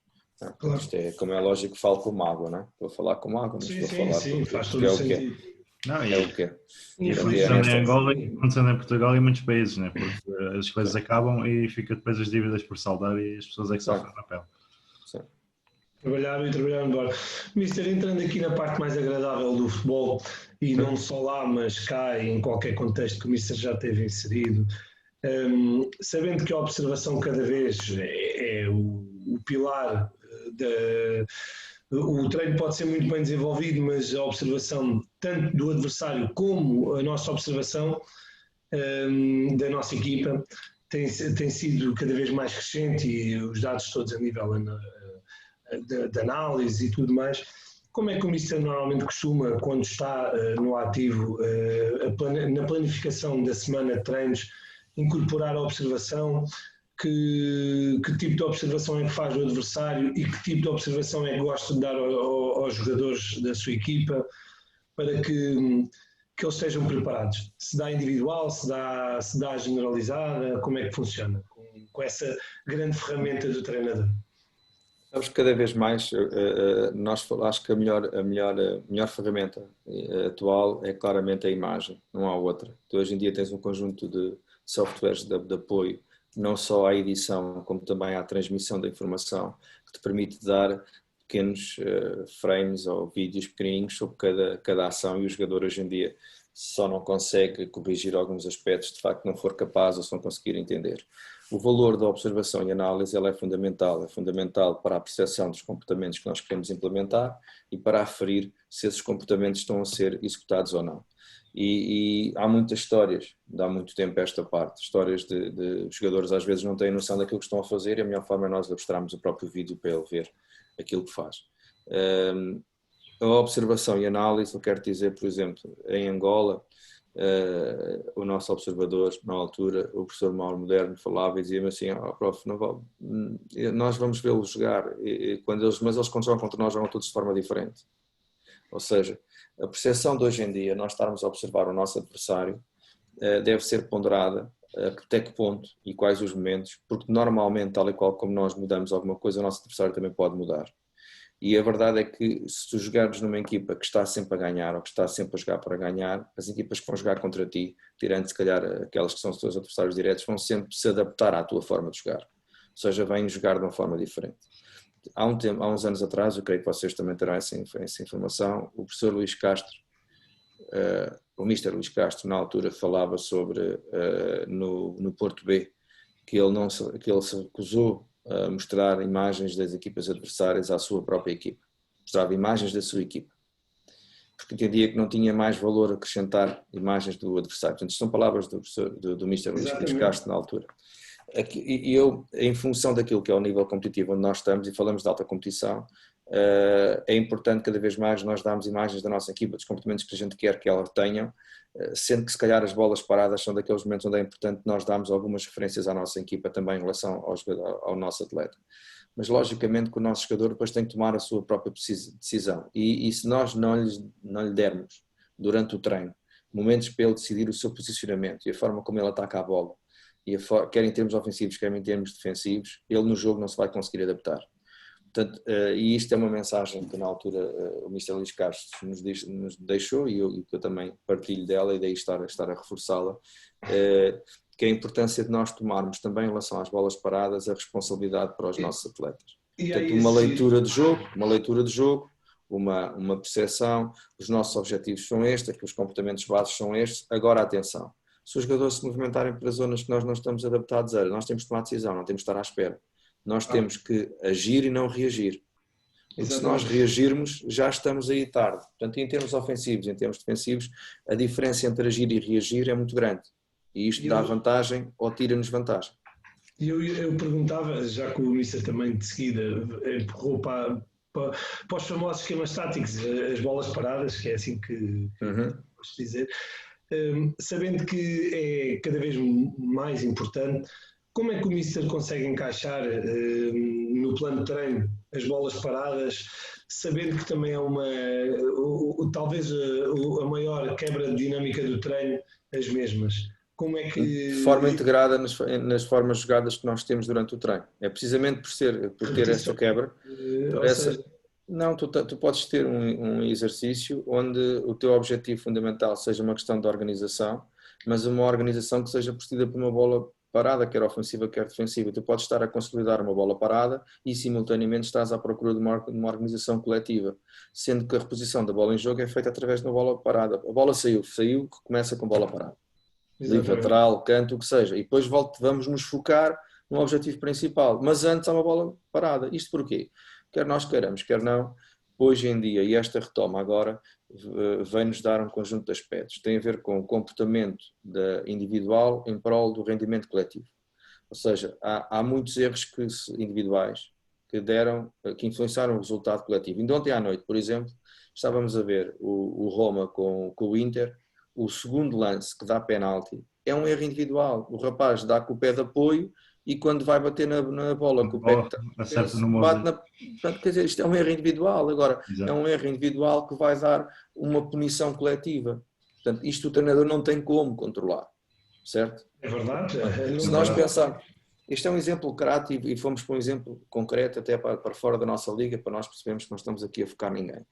Claro. Isto é, como é lógico, falo como água, não é? Estou a falar como água, mas estou a falar faz porque todo é o o que é. sentido. Não, É o que é. E Portanto, acontecendo em Angola e acontecendo em Portugal e em muitos países, né? Porque as coisas acabam e fica depois as dívidas por saldar e as pessoas é que sofrem na pele. Sim. Trabalhar e trabalhar embora. Mister, entrando aqui na parte mais agradável do futebol, e não só lá, mas cá e em qualquer contexto que o Mister já teve inserido, sabendo que a observação cada vez é o pilar da. O treino pode ser muito bem desenvolvido, mas a observação tanto do adversário como a nossa observação da nossa equipa tem sido cada vez mais crescente e os dados todos a nível de análise e tudo mais. Como é que o Mister normalmente costuma, quando está no ativo, na planificação da semana de treinos, incorporar a observação? Que tipo de observação é que faz o adversário e que tipo de observação é que gosta de dar aos jogadores da sua equipa para que eles estejam preparados? Se dá individual, se dá generalizada, como é que funciona com essa grande ferramenta do treinador? Sabes que cada vez mais, acho que a melhor ferramenta atual é claramente a imagem, não há outra. Tu hoje em dia tens um conjunto de softwares de apoio, não só à edição, como também à transmissão da informação, que te permite dar pequenos frames ou vídeos pequenininhos sobre cada ação, e o jogador hoje em dia só não consegue corrigir alguns aspectos de facto não for capaz ou se não conseguir entender. O valor da observação e análise ela é fundamental para a percepção dos comportamentos que nós queremos implementar e para aferir se esses comportamentos estão a ser executados ou não. E há muitas histórias, dá muito tempo esta parte, histórias de jogadores às vezes não têm noção daquilo que estão a fazer e a melhor forma é nós mostrarmos o próprio vídeo para ele ver aquilo que faz. A observação e análise, eu quero dizer, por exemplo, em Angola, o nosso observador, na altura, o professor Mauro Moderno, falava e dizia-me assim: prof, nós vamos vê-los jogar, mas eles quando jogam contra nós jogam todos de forma diferente. Ou seja, a percepção de hoje em dia, nós estarmos a observar o nosso adversário, deve ser ponderada até que ponto e quais os momentos, porque normalmente, tal e qual como nós mudamos alguma coisa, o nosso adversário também pode mudar. E a verdade é que se tu jogares numa equipa que está sempre a ganhar ou que está sempre a jogar para ganhar, as equipas que vão jogar contra ti, tirando se calhar aquelas que são os teus adversários diretos, vão sempre se adaptar à tua forma de jogar. Ou seja, vêm jogar de uma forma diferente. Há uns anos atrás, eu creio que vocês também terão essa informação, o professor Luís Castro, o Mr. Luís Castro, na altura, falava sobre, no Porto B, que ele se recusou a mostrar imagens das equipas adversárias à sua própria equipa. Mostrava imagens da sua equipa. Porque entendia que não tinha mais valor acrescentar imagens do adversário. Portanto, são palavras do Mr. Luís Castro na altura. E eu, em função daquilo que é o nível competitivo onde nós estamos, e falamos de alta competição, é importante cada vez mais nós darmos imagens da nossa equipa, dos comportamentos que a gente quer que elas tenham, sendo que se calhar as bolas paradas são daqueles momentos onde é importante nós darmos algumas referências à nossa equipa também em relação ao nosso atleta. Mas logicamente que o nosso jogador depois tem que tomar a sua própria decisão e se nós não lhe dermos durante o treino momentos para ele decidir o seu posicionamento e a forma como ele ataca a bola, quer em termos ofensivos, quer em termos defensivos, ele no jogo não se vai conseguir adaptar. Portanto, e isto é uma mensagem que na altura o Mr. Luís Castro nos deixou e eu também partilho dela e daí estar a reforçá-la, que é a importância de nós tomarmos também em relação às bolas paradas a responsabilidade para os nossos atletas. Portanto, uma leitura de jogo, uma percepção, os nossos objetivos são estes, que os comportamentos básicos são estes, agora atenção. Se os jogadores se movimentarem para zonas que nós não estamos adaptados a, nós temos que tomar decisão, não temos que estar à espera. Nós temos que agir e não reagir. Porque se nós reagirmos, já estamos aí tarde. Portanto, em termos ofensivos, em termos defensivos, a diferença entre agir e reagir é muito grande. E isto dá vantagem ou tira-nos vantagem. E eu perguntava, já que o Mister também de seguida empurrou para os famosos esquemas táticos, as bolas paradas, que é assim que posso dizer, sabendo que é cada vez mais importante, como é que o Mister consegue encaixar no plano de treino as bolas paradas sabendo que também é talvez a maior quebra de dinâmica do treino, as mesmas. Como é que... De forma integrada nas formas jogadas que nós temos durante o treino. É precisamente por ter essa quebra. Não, tu podes ter um exercício onde o teu objetivo fundamental seja uma questão de organização, mas uma organização que seja precedida por uma bola parada, quer ofensiva, quer defensiva. Tu podes estar a consolidar uma bola parada e simultaneamente estás à procura de uma organização coletiva, sendo que a reposição da bola em jogo é feita através de uma bola parada. A bola saiu, começa com bola parada. Livre, lateral, canto, o que seja. E depois vamos nos focar no objetivo principal. Mas antes há uma bola parada. Isto porquê? Quer nós queiramos, quer não, hoje em dia, e esta retoma agora, vem-nos dar um conjunto de aspectos. Tem a ver com o comportamento individual em prol do rendimento coletivo. Ou seja, há muitos erros individuais que influenciaram o resultado coletivo. Ainda ontem à noite, por exemplo, estávamos a ver o Roma com o Inter. O segundo lance que dá penalti é um erro individual. O rapaz dá com o pé de apoio e quando vai bater na bola com o pé bate na... Portanto, quer dizer, isto é um erro individual. Agora, é um erro individual que vai dar uma punição coletiva. Portanto, isto o treinador não tem como controlar. Certo? É verdade. Se nós pensarmos... Isto é um exemplo crato e fomos para um exemplo concreto até para fora da nossa liga, para nós percebermos que não estamos aqui a focar ninguém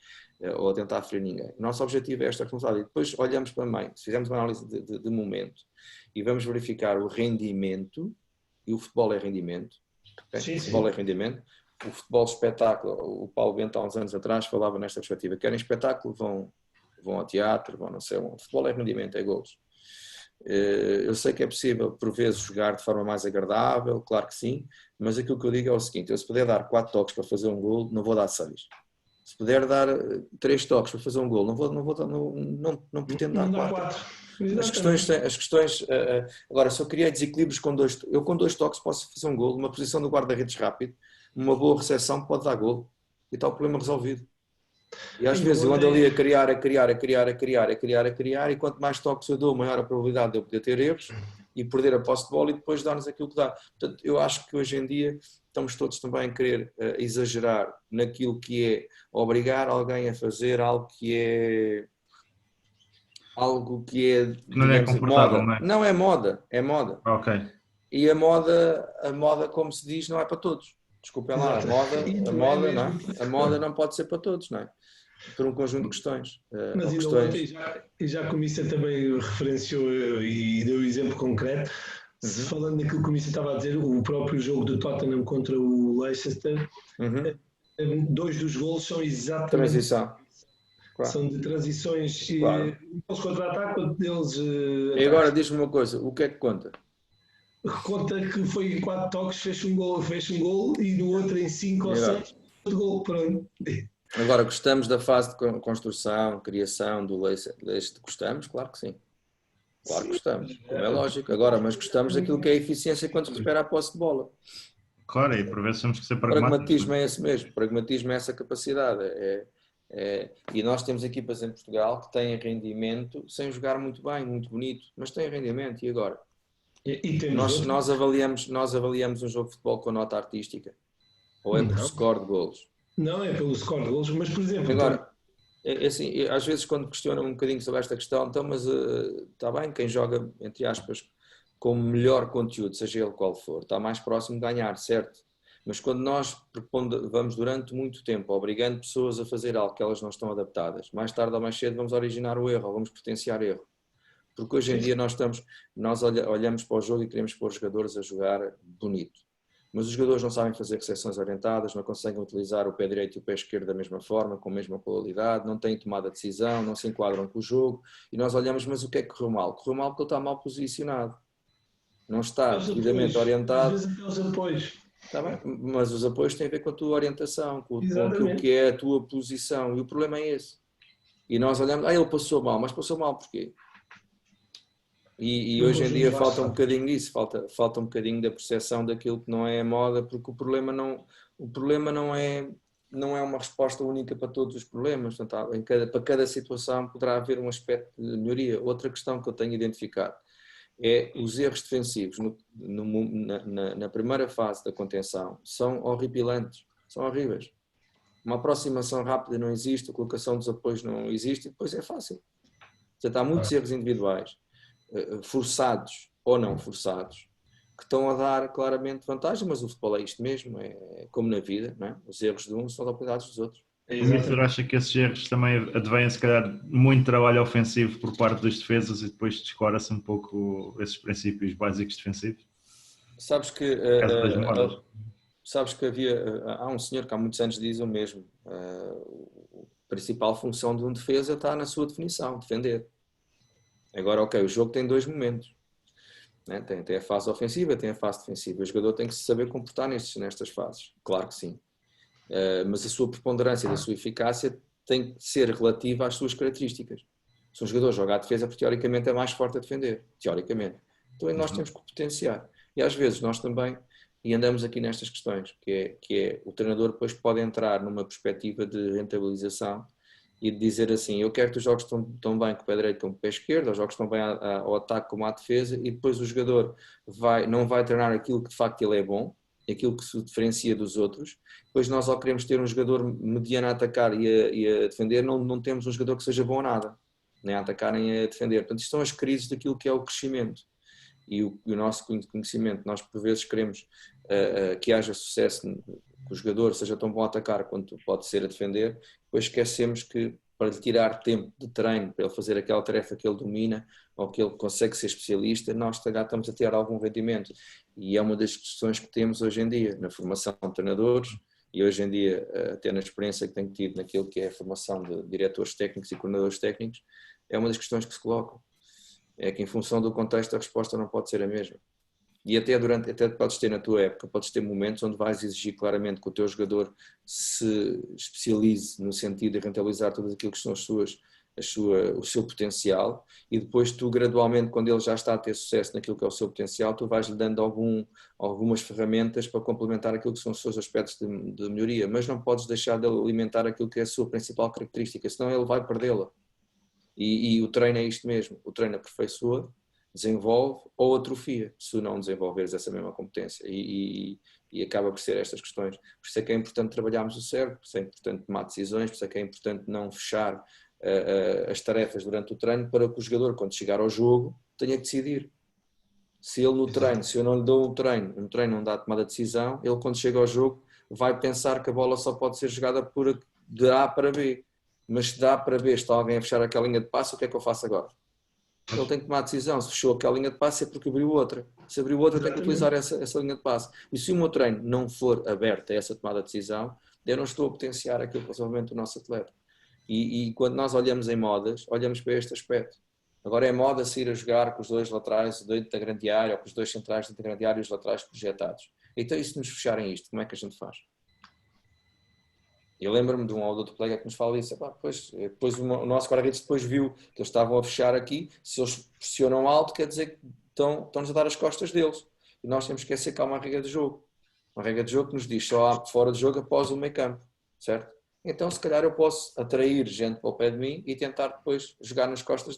ou a tentar ferir ninguém. O nosso objetivo é esta responsabilidade. Depois olhamos para mim, se fizermos uma análise de momento e vamos verificar o rendimento, e o futebol é rendimento, okay? Sim, o futebol é rendimento, o futebol espetáculo, o Paulo Bento há uns anos atrás falava nesta perspectiva, querem espetáculo, vão ao teatro, vão não sei onde. O futebol é rendimento, é golos. Eu sei que é possível, por vezes, jogar de forma mais agradável, claro que sim, mas aquilo que eu digo é o seguinte: eu se puder dar 4 toques para fazer um golo, não vou dar 6. Se puder dar 3 toques para fazer um golo, não pretendo dar 4. As questões agora, se eu criei desequilíbrios eu com 2 toques posso fazer um golo, uma posição do guarda-redes rápido, uma boa recepção pode dar golo, e está o problema resolvido. E às vezes eu ando ali a criar, e quanto mais toques eu dou, maior a probabilidade de eu poder ter erros e perder a posse de bola e depois dar-nos aquilo que dá. Portanto, eu acho que hoje em dia estamos todos também a querer exagerar naquilo que é obrigar alguém a fazer algo que é não é confortável, moda. Não é moda, é moda. Ok. E a moda, como se diz, não é para todos. Desculpem lá, a moda não pode ser para todos, não é? Por um conjunto de questões. Mas ainda ontem, já que o Mister também referenciou e deu o exemplo concreto, falando daquilo que o Mister estava a dizer, o próprio jogo do Tottenham contra o Leicester, 2 dos golos são exatamente... Transição. Claro. São de transições e eles contra-atacam, deles... E agora diz-me uma coisa, o que é que conta? Conta que foi em 4 toques, fez um gol e no outro em 5 ou 6, outro gol, pronto. Agora, gostamos da fase de construção, criação do Leicester? Gostamos? Claro que sim. Claro que gostamos, como é lógico. Agora, mas gostamos daquilo que é a eficiência quando se recupera a posse de bola. Claro, e por vezes temos que ser pragmatismo. pragmáticos. É esse mesmo, pragmatismo é essa capacidade. E nós temos equipas em Portugal que têm rendimento sem jogar muito bem, muito bonito, mas têm rendimento. E agora? Nós avaliamos um jogo de futebol com nota artística? Ou é por score de golos? Não, é pelo score de golos, mas por exemplo... Agora, assim, às vezes quando questionam um bocadinho sobre esta questão, então, mas está bem, quem joga, entre aspas, com melhor conteúdo, seja ele qual for, está mais próximo de ganhar, certo? Mas quando nós vamos durante muito tempo obrigando pessoas a fazer algo que elas não estão adaptadas, mais tarde ou mais cedo vamos originar o erro, ou vamos potenciar erro. Porque hoje em dia nós olhamos para o jogo e queremos pôr os jogadores a jogar bonito. Mas os jogadores não sabem fazer recepções orientadas, não conseguem utilizar o pé direito e o pé esquerdo da mesma forma, com a mesma qualidade, não têm tomada de decisão, não se enquadram com o jogo. E nós olhamos, mas o que é que correu mal? Correu mal porque ele está mal posicionado. Não está devidamente orientado. Às vezes até os apoios. Está bem, mas os apoios têm a ver com a tua orientação, com aquilo que é a tua posição. E o problema é esse. E nós olhamos, ele passou mal, mas passou mal porquê? E hoje em dia falta um bocadinho disso, falta um bocadinho da percepção daquilo que não é a moda, porque o problema não é uma resposta única para todos os problemas. Portanto, para cada situação poderá haver um aspecto de melhoria. Outra questão que eu tenho identificado é os erros defensivos na primeira fase da contenção são horripilantes, são horríveis. Uma aproximação rápida não existe, a colocação dos apoios não existe e depois é fácil. Portanto, há muitos erros individuais, forçados ou não forçados, que estão a dar claramente vantagem, mas o futebol é isto mesmo, é como na vida, não é? Os erros de uns são as oportunidades dos outros. O Mister acha que esses erros também advêm, se calhar, muito trabalho ofensivo por parte dos defesas e depois descora-se um pouco esses princípios básicos defensivos? Sabes que, há um senhor que há muitos anos diz o mesmo. A principal função de um defesa está na sua definição, defender. Agora, ok, o jogo tem 2 momentos. Né? Tem a fase ofensiva, tem a fase defensiva. O jogador tem que se saber comportar nestas fases. Claro que sim. Mas a sua preponderância e a sua eficácia tem que ser relativa às suas características. Se um jogador joga a defesa, porque teoricamente é mais forte a defender. Teoricamente. Então nós temos que potenciar. E às vezes nós também, e andamos aqui nestas questões, que é o treinador depois pode entrar numa perspectiva de rentabilização e de dizer assim, eu quero que os jogos estão bem com o pé direito como com o pé esquerdo, os jogos estão bem ao ataque como à defesa, e depois o jogador não vai treinar aquilo que de facto ele é bom, aquilo que se diferencia dos outros. Depois nós, ao queremos ter um jogador mediano a atacar e a defender, não temos um jogador que seja bom a nada, nem a atacar nem a defender. Portanto, isto são as crises daquilo que é o crescimento. E o nosso conhecimento, nós por vezes queremos que haja sucesso, que o jogador seja tão bom a atacar quanto pode ser a defender, depois esquecemos que para lhe tirar tempo de treino, para ele fazer aquela tarefa que ele domina ou que ele consegue ser especialista, nós estamos a ter algum rendimento. E é uma das questões que temos hoje em dia na formação de treinadores e hoje em dia, até na experiência que tenho tido naquilo que é a formação de diretores técnicos e coordenadores técnicos, é uma das questões que se colocam. É que em função do contexto a resposta não pode ser a mesma. E até podes ter na tua época, podes ter momentos onde vais exigir claramente que o teu jogador se especialize no sentido de rentabilizar tudo aquilo que são o seu potencial, e depois tu gradualmente, quando ele já está a ter sucesso naquilo que é o seu potencial, tu vais-lhe dando algumas ferramentas para complementar aquilo que são os seus aspectos de melhoria, mas não podes deixar de alimentar aquilo que é a sua principal característica, senão ele vai perdê-la. E o treino é isto mesmo, o treino aperfeiçoa, desenvolve ou atrofia, se não desenvolveres essa mesma competência, e acaba por ser estas questões. Por isso é que é importante trabalharmos o cérebro, por isso é importante tomar decisões, por isso é que é importante não fechar as tarefas durante o treino, para que o jogador, quando chegar ao jogo, tenha que decidir. Se ele no treino, se eu não lhe dou um treino não dá tomada de decisão, ele quando chega ao jogo vai pensar que a bola só pode ser jogada de A para B, mas se de A para B está alguém a fechar aquela linha de passe, o que é que eu faço agora? Ele tem que tomar a decisão. Se fechou aquela linha de passe é porque abriu outra. Se abriu outra, tem que utilizar essa linha de passe. E se o meu treino não for aberto a essa tomada de decisão, eu não estou a potenciar aquilo que é o desenvolvimento do nosso atleta. E quando nós olhamos em modas, olhamos para este aspecto. Agora é moda sair a jogar com os 2 laterais dentro da grande área, ou com os 2 centrais dentro da grande área e os laterais projetados. Então, e se nos fecharem isto, como é que a gente faz? Eu lembro-me de um ou outro colega que nos fala isso. Depois o nosso guarda-redes depois viu que eles estavam a fechar aqui. Se eles pressionam alto, quer dizer que estão-nos a dar as costas deles. E nós temos que esquecer que há uma regra de jogo. Uma regra de jogo que nos diz só há fora de jogo após o meio campo. Certo? Então, se calhar, eu posso atrair gente para o pé de mim e tentar depois jogar nas costas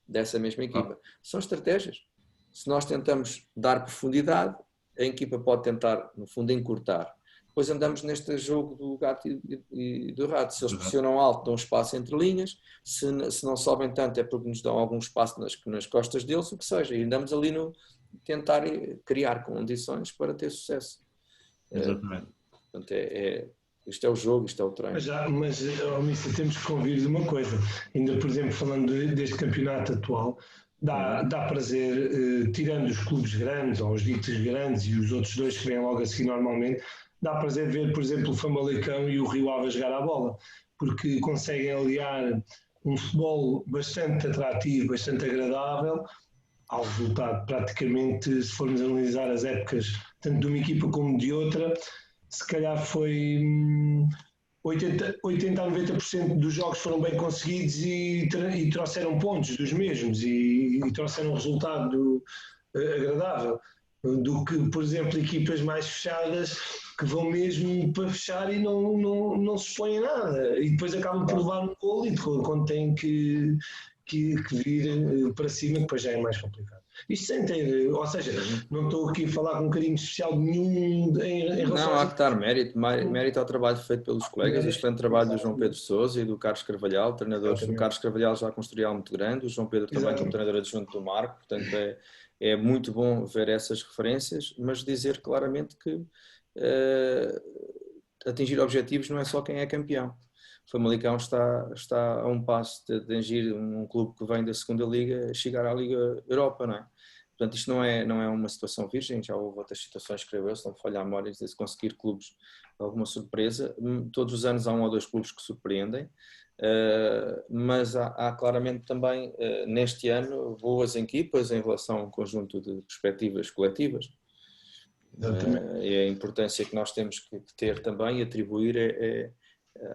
dessa mesma equipa. São estratégias. Se nós tentamos dar profundidade, a equipa pode tentar, no fundo, encurtar. Depois andamos neste jogo do gato e do rato. Se eles pressionam alto, dão espaço entre linhas. Se não sobem tanto, é porque nos dão algum espaço nas costas deles, o que seja. E andamos ali no tentar criar condições para ter sucesso. Exatamente. Portanto, isto é o jogo, isto é o treino. Mas Mister, temos que convir de uma coisa. Ainda, por exemplo, falando deste campeonato atual, dá prazer, tirando os clubes grandes, ou os ditos grandes, e os outros 2 que vêm logo a seguir normalmente, dá prazer ver, por exemplo, o Famalicão e o Rio Ave jogar a bola, porque conseguem aliar um futebol bastante atrativo, bastante agradável, ao resultado praticamente, se formos analisar as épocas, tanto de uma equipa como de outra, se calhar foi 80 a 90% dos jogos foram bem conseguidos e trouxeram pontos dos mesmos e trouxeram um resultado agradável, do que, por exemplo, equipas mais fechadas que vão mesmo para fechar e não se expõem a nada e depois acabam por levar um golo e quando têm que vir para cima, depois já é mais complicado. Isto sem ter, ou seja, não estou aqui a falar com um carinho especial nenhum em relação Não, a há que dar mérito ao trabalho feito pelos colegas, o excelente trabalho do João Pedro Sousa e do Carlos Carvalhal, treinadores. O Carlos Carvalhal já com um historial muito grande, o João Pedro também como treinador adjunto do Marco, portanto é muito bom ver essas referências, mas dizer claramente que atingir objetivos não é só quem é campeão. O Famalicão está a um passo de atingir um clube que vem da segunda Liga, chegar à Liga Europa, não é? Portanto, isto não é uma situação virgem, já houve outras situações, creio eu, se não me falhar a memória, de conseguir clubes alguma surpresa. Todos os anos há 1 ou 2 clubes que surpreendem, mas há claramente também, neste ano, boas equipas em relação a um conjunto de perspectivas coletivas. E a importância que nós temos que ter também e atribuir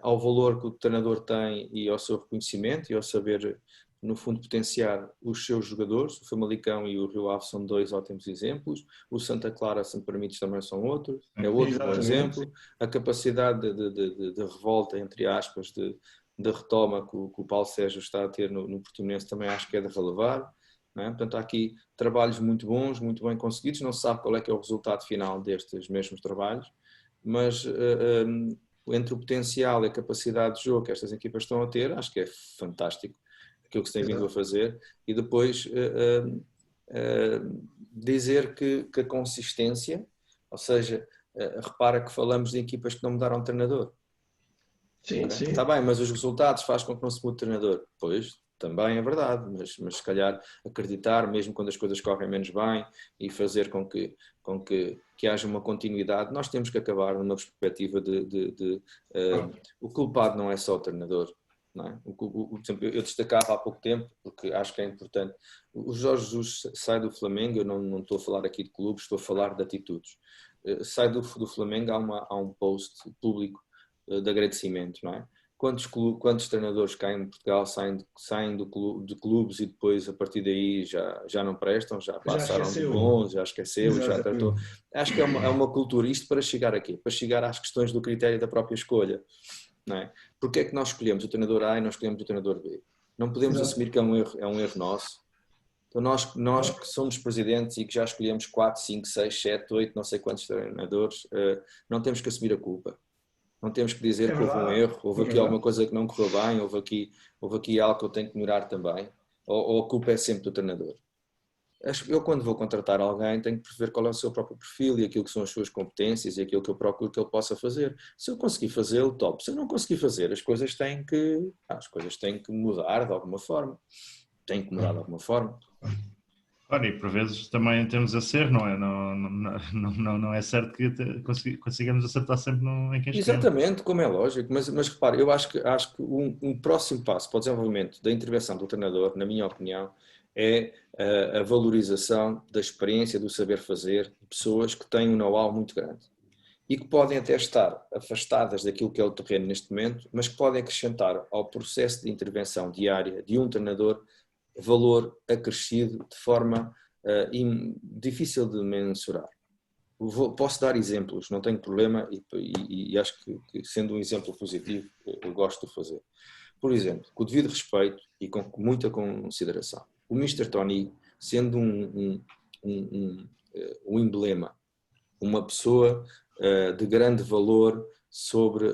ao valor que o treinador tem e ao seu reconhecimento e ao saber, no fundo, potenciar os seus jogadores. O Famalicão e o Rio Ave são 2 ótimos exemplos, o Santa Clara, se me permites, também são outro bom exemplo. A capacidade de revolta, entre aspas, de retoma que o Paulo Sérgio está a ter no Portimonense também acho que é de relevar. Não é? Portanto, há aqui trabalhos muito bons, muito bem conseguidos, não se sabe qual é que é o resultado final destes mesmos trabalhos, mas entre o potencial e a capacidade de jogo que estas equipas estão a ter, acho que é fantástico aquilo que se tem vindo a fazer. E depois dizer que a consistência, ou seja, repara que falamos de equipas que não mudaram de treinador. Sim, sim. Está bem, mas os resultados fazem com que não se mude de treinador. Pois, também é verdade, mas se calhar acreditar, mesmo quando as coisas correm menos bem, e fazer com que haja uma continuidade. Nós temos que acabar numa perspectiva o culpado não é só o treinador. Não é? Por exemplo, eu destacava há pouco tempo, porque acho que é importante, o Jorge Jesus sai do Flamengo, eu não estou a falar aqui de clubes, estou a falar de atitudes. Sai do Flamengo, há um post público de agradecimento, não é? Quantos treinadores cá em Portugal saem de clubes e depois a partir daí já não prestam, já passaram de bons, já esqueceu, já tratou. Acho que é uma cultura, isto para chegar aqui, para chegar às questões do critério da própria escolha, não é? Porque é que nós escolhemos o treinador A e não escolhemos o treinador B? Não podemos assumir que é um erro nosso. Então nós que somos presidentes e que já escolhemos 4, 5, 6, 7, 8, não sei quantos treinadores, não temos que assumir a culpa. Não temos que dizer que houve um erro, houve aqui alguma coisa que não correu bem, houve aqui algo que eu tenho que melhorar também, ou a culpa é sempre do treinador. Eu, quando vou contratar alguém, tenho que perceber qual é o seu próprio perfil e aquilo que são as suas competências e aquilo que eu procuro que ele possa fazer. Se eu conseguir fazê-lo, top. Se eu não conseguir fazer, as coisas têm que mudar de alguma forma. Têm que mudar de alguma forma. Claro, e por vezes também temos acerto, não é? Não é certo que consigamos acertar sempre em quem escolhemos. Exatamente, como é lógico, mas repare, eu acho que um próximo passo para o desenvolvimento da intervenção do treinador, na minha opinião, é a valorização da experiência, do saber fazer de pessoas que têm um know-how muito grande e que podem até estar afastadas daquilo que é o terreno neste momento, mas que podem acrescentar ao processo de intervenção diária de um treinador valor acrescido de forma difícil de mensurar. Posso dar exemplos, não tenho problema e acho que sendo um exemplo positivo eu gosto de fazer. Por exemplo, com o devido respeito e com muita consideração, o Mr. Tony, sendo um emblema, uma pessoa de grande valor sobre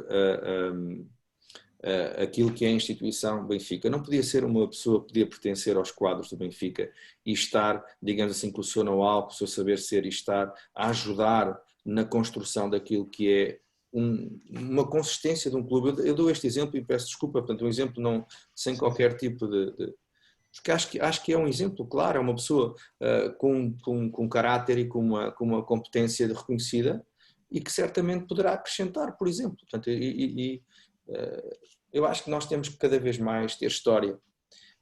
aquilo que é a instituição Benfica. Não podia ser uma pessoa que podia pertencer aos quadros do Benfica e estar, digamos assim, com o seu know-how, com o seu saber ser e estar a ajudar na construção daquilo que é uma consistência de um clube. Eu dou este exemplo e peço desculpa, portanto, um exemplo sem qualquer tipo de... Porque acho que é um exemplo, claro, é uma pessoa com caráter e com uma competência reconhecida e que certamente poderá acrescentar, por exemplo. Portanto, eu acho que nós temos que cada vez mais ter história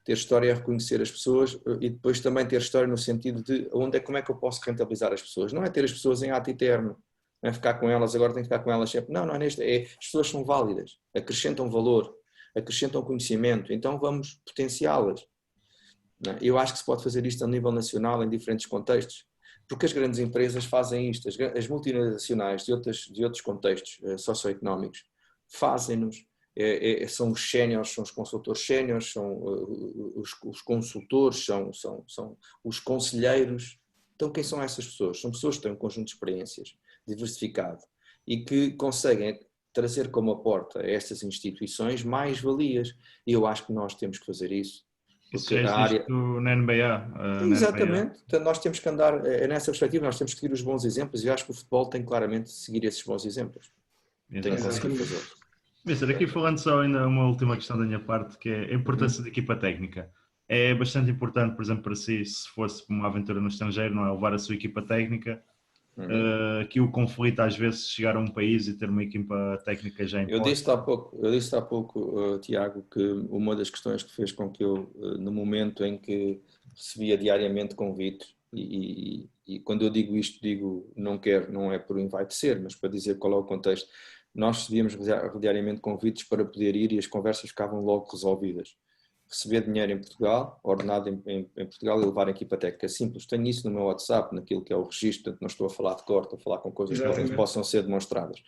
a reconhecer as pessoas e depois também ter história no sentido de como é que eu posso rentabilizar as pessoas. Não é ter as pessoas em ato eterno, não é ficar com elas, agora tenho que ficar com elas sempre. Não é neste. As pessoas são válidas, acrescentam valor, acrescentam conhecimento, então vamos potenciá-las. Eu acho que se pode fazer isto a nível nacional em diferentes contextos, porque as grandes empresas fazem isto, as multinacionais de outros contextos socioeconómicos fazem-nos são os séniores, são os consultores séniores, são os consultores, são os conselheiros. Então, quem são essas pessoas? São pessoas que têm um conjunto de experiências diversificado e que conseguem trazer como aporte a estas instituições mais valias. E eu acho que nós temos que fazer isso. Isso já existe na NBA. Exatamente. Então, nós temos que andar nessa perspectiva, nós temos que seguir os bons exemplos e eu acho que o futebol tem claramente de seguir esses bons exemplos. Tem que conseguir fazê-los. Mister, aqui falando só ainda uma última questão da minha parte, que é a importância da equipa técnica. É bastante importante, por exemplo, para si, se fosse uma aventura no estrangeiro, não é? Levar a sua equipa técnica, que o conflito às vezes chegar a um país e ter uma equipa técnica já imposta. Eu disse há pouco, Tiago, que uma das questões que fez com que eu, no momento em que recebia diariamente convites, e quando eu digo isto, não é por invite ser, mas para dizer qual é o contexto, nós recebíamos diariamente convites para poder ir e as conversas ficavam logo resolvidas. Receber dinheiro em Portugal, ordenado em Portugal e levar a equipa técnica simples. Tenho isso no meu WhatsApp, naquilo que é o registro, portanto não estou a falar de cor, estou a falar com coisas que possam ser demonstradas.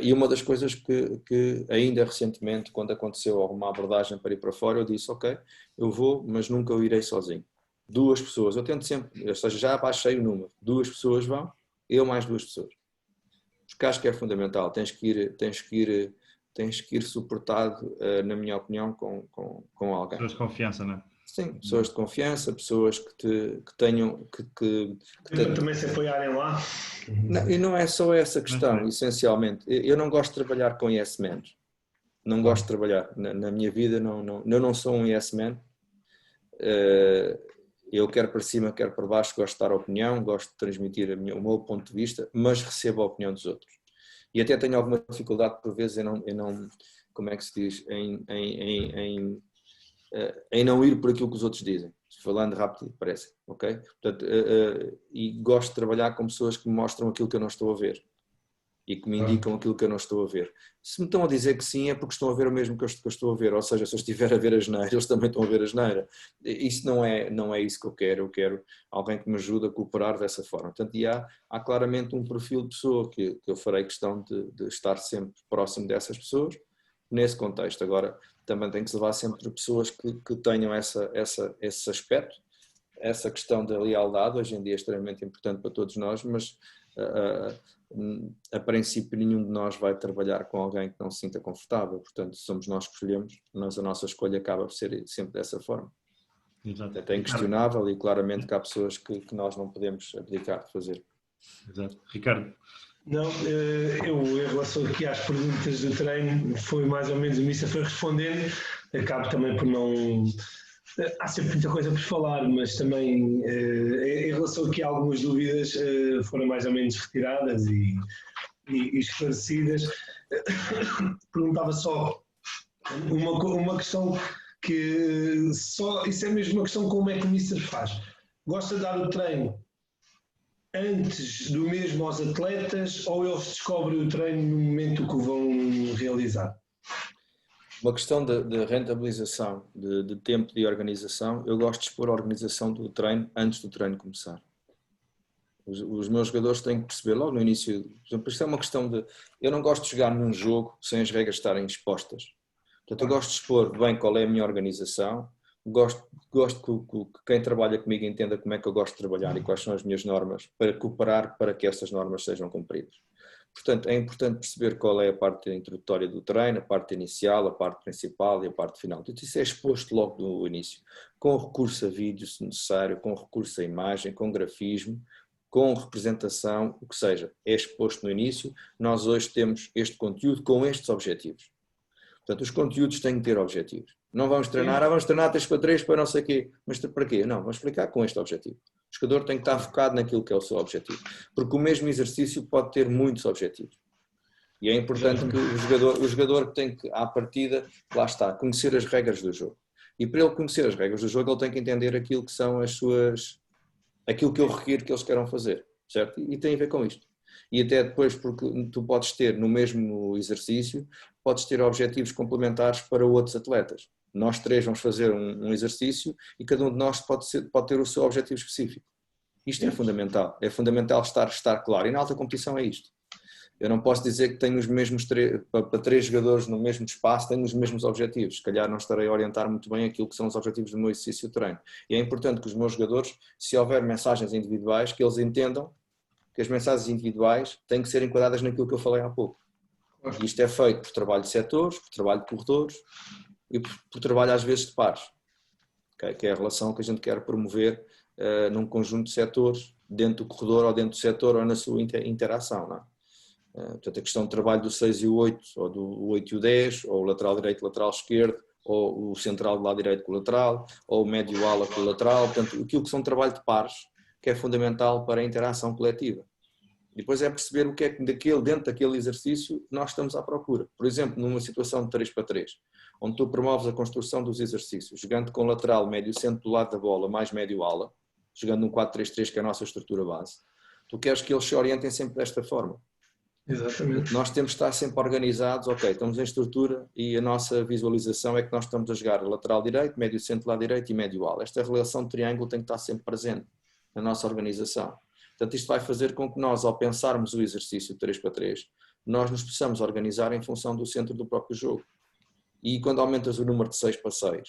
E uma das coisas que ainda recentemente, quando aconteceu alguma abordagem para ir para fora, eu disse, ok, eu vou, mas nunca eu irei sozinho. 2 pessoas, eu tento sempre, ou seja, já baixei o número, 2 pessoas vão, eu mais 2 pessoas. Porque acho que é fundamental, tens que ir suportado, na minha opinião, com alguém. Pessoas de confiança, não é? Sim, pessoas de confiança, pessoas que tenham... Para também se apoiarem lá. Não, e não é só essa questão, essencialmente. Eu não gosto de trabalhar com yes men. Não gosto de trabalhar. Na minha vida, eu não sou um yes man. Eu quero para cima, quero para baixo, gosto de dar opinião, gosto de transmitir o meu ponto de vista, mas recebo a opinião dos outros. E até tenho alguma dificuldade, por vezes, em não como é que se diz, em não ir por aquilo que os outros dizem, falando rápido, parece, ok? Portanto, e gosto de trabalhar com pessoas que me mostram aquilo que eu não estou a ver e que me indicam aquilo que eu não estou a ver. Se me estão a dizer que sim, é porque estão a ver o mesmo que eu estou a ver, ou seja, se eu estiver a ver a geneira, eles também estão a ver a geneira. Isso não é isso que eu quero alguém que me ajude a cooperar dessa forma. Portanto, e há claramente um perfil de pessoa que eu farei questão de estar sempre próximo dessas pessoas, nesse contexto. Agora, também tem que se levar sempre pessoas que tenham esse aspecto, essa questão da lealdade, hoje em dia é extremamente importante para todos nós, mas a princípio nenhum de nós vai trabalhar com alguém que não se sinta confortável, portanto somos nós que escolhemos, mas a nossa escolha acaba por ser sempre dessa forma. Exato. É inquestionável e claramente que há pessoas que nós não podemos abdicar de fazer. Exato. Ricardo? Não, eu em relação aqui às perguntas do treino, foi mais ou menos o Missa foi respondendo, acabo também por não... Há sempre muita coisa por falar, mas também em relação aqui a algumas dúvidas foram mais ou menos retiradas e esclarecidas. Perguntava só uma questão que isso é mesmo uma questão como é que o Mister faz. Gosta de dar o treino antes do mesmo aos atletas ou eles descobrem o treino no momento que o vão realizar? Uma questão de rentabilização, de tempo de organização, eu gosto de expor a organização do treino antes do treino começar. Os meus jogadores têm que perceber logo no início, por exemplo, isto é uma questão de, eu não gosto de jogar num jogo sem as regras estarem expostas. Portanto, eu gosto de expor bem qual é a minha organização, gosto que quem trabalha comigo entenda como é que eu gosto de trabalhar e quais são as minhas normas para cooperar para que essas normas sejam cumpridas. Portanto, é importante perceber qual é a parte introdutória do treino, a parte inicial, a parte principal e a parte final. Portanto, isso é exposto logo no início, com recurso a vídeo, se necessário, com recurso a imagem, com grafismo, com representação, o que seja, é exposto no início. Nós hoje temos este conteúdo com estes objetivos. Portanto, os conteúdos têm que ter objetivos. Não vamos treinar, vamos treinar 3x3 para não sei o quê. Mas para quê? Não, vamos explicar com este objetivo. O jogador tem que estar focado naquilo que é o seu objetivo. Porque o mesmo exercício pode ter muitos objetivos. E é importante que o jogador tem que, à partida, lá está, conhecer as regras do jogo. E para ele conhecer as regras do jogo, ele tem que entender aquilo que são aquilo que eu requiro que eles queiram fazer. Certo? E tem a ver com isto. E até depois, porque tu podes ter no mesmo exercício, podes ter objetivos complementares para outros atletas. Nós 3 vamos fazer um exercício e cada um de nós pode ter o seu objetivo específico. Isto é fundamental estar claro. E na alta competição é isto. Eu não posso dizer que tenho os mesmos para 3 jogadores no mesmo espaço, tenho os mesmos objetivos. Se calhar não estarei a orientar muito bem aquilo que são os objetivos do meu exercício de treino. E é importante que os meus jogadores, se houver mensagens individuais, que eles entendam que as mensagens individuais têm que ser enquadradas naquilo que eu falei há pouco. E isto é feito por trabalho de setores, por trabalho de corredores e por trabalho às vezes de pares, okay? Que é a relação que a gente quer promover num conjunto de setores, dentro do corredor ou dentro do setor ou na sua interação, não é? Portanto, a questão do trabalho do 6 e o 8, ou do 8 e o 10, ou o lateral direito, lateral esquerdo, ou o central do lado direito com o lateral, ou o médio ala com o lateral, portanto, aquilo que são trabalho de pares, que é fundamental para a interação coletiva. E depois é perceber o que é que dentro daquele exercício nós estamos à procura. Por exemplo, numa situação de 3-para-3, onde tu promoves a construção dos exercícios, jogando com lateral, médio centro do lado da bola, mais médio ala, jogando num 4-3-3, que é a nossa estrutura base, tu queres que eles se orientem sempre desta forma. Exatamente. Nós temos de estar sempre organizados, ok, estamos em estrutura e a nossa visualização é que nós estamos a jogar lateral direito, médio centro lado direito e médio ala. Esta relação de triângulo tem que estar sempre presente na nossa organização. Portanto, isto vai fazer com que nós, ao pensarmos o exercício 3-para-3, nós nos possamos organizar em função do centro do próprio jogo. E quando aumentas o número de 6-para-6,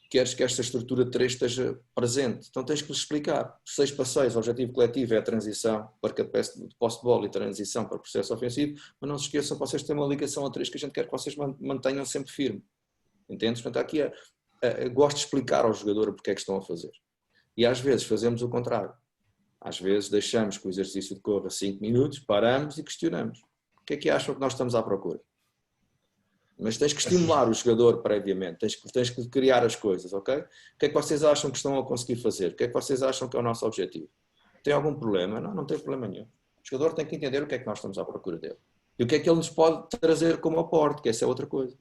queres que esta estrutura de 3 esteja presente, então tens que lhes explicar. 6-para-6, o objetivo coletivo é a transição, perca de posse de bola e transição para o processo ofensivo, mas não se esqueçam que vocês têm uma ligação a 3 que a gente quer que vocês mantenham sempre firme. Entendes? Portanto, aqui gosto de explicar ao jogador porque é que estão a fazer. E às vezes fazemos o contrário. Às vezes deixamos que o exercício decorra 5 minutos, paramos e questionamos. O que é que acham que nós estamos à procura? Mas tens que estimular o jogador previamente, tens que criar as coisas, ok? O que é que vocês acham que estão a conseguir fazer? O que é que vocês acham que é o nosso objetivo? Tem algum problema? Não, não tem problema nenhum. O jogador tem que entender o que é que nós estamos à procura dele. E o que é que ele nos pode trazer como aporte, que essa é outra coisa.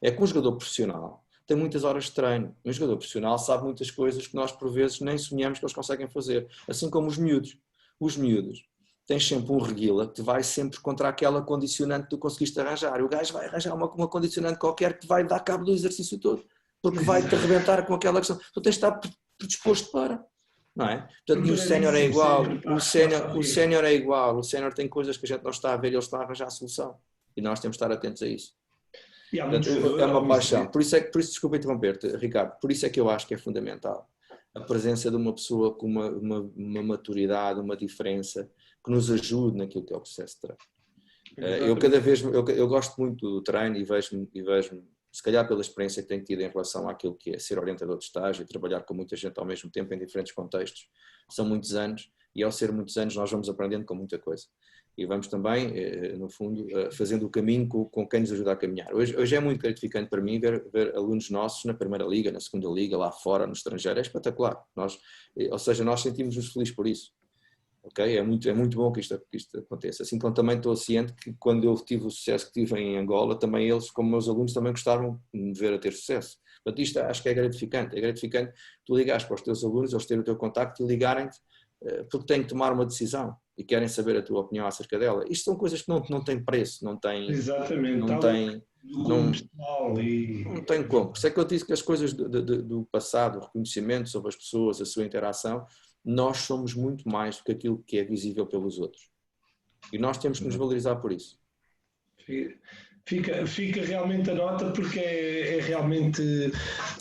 É que um jogador profissional tem muitas horas de treino. Um jogador profissional sabe muitas coisas que nós, por vezes, nem sonhamos que eles conseguem fazer. Assim como os miúdos. Os miúdos tens sempre um reguila que vai sempre contra aquela condicionante que tu conseguiste arranjar. E o gajo vai arranjar uma condicionante qualquer que vai dar cabo do exercício todo, porque vai-te arrebentar com aquela questão. Tu tens de estar predisposto para, não é? Portanto, e o sénior é igual, o sénior é igual, o sénior tem coisas que a gente não está a ver e eles estão a arranjar a solução. E nós temos de estar atentos a isso. Portanto, é uma paixão. Por isso, desculpa interromper-te, Ricardo, por isso é que eu acho que é fundamental a presença de uma pessoa com uma maturidade, uma diferença, que nos ajude naquilo que é o processo de treino. Eu gosto muito do treino e vejo-me, se calhar pela experiência que tenho tido em relação àquilo que é ser orientador de estágio e trabalhar com muita gente ao mesmo tempo em diferentes contextos. São muitos anos e ao ser muitos anos nós vamos aprendendo com muita coisa. E vamos também, no fundo, fazendo o caminho com quem nos ajuda a caminhar. Hoje é muito gratificante para mim ver alunos nossos na primeira liga, na segunda liga, lá fora, no estrangeiro. É espetacular. Ou seja, nós sentimos-nos felizes por isso. Okay? É muito bom que isto aconteça. Assim como também estou ciente que quando eu tive o sucesso que tive em Angola, também eles, como meus alunos, também gostaram de me ver a ter sucesso. Portanto, isto acho que é gratificante. É gratificante tu ligares para os teus alunos, eles terem o teu contacto e ligarem-te porque têm que tomar uma decisão e querem saber a tua opinião acerca dela. Isto são coisas que não têm preço, não têm... Exatamente. Não tem como. Por isso é que eu disse que as coisas do passado, o reconhecimento sobre as pessoas, a sua interação, nós somos muito mais do que aquilo que é visível pelos outros. E nós temos que nos valorizar por isso. Fica realmente a nota porque é realmente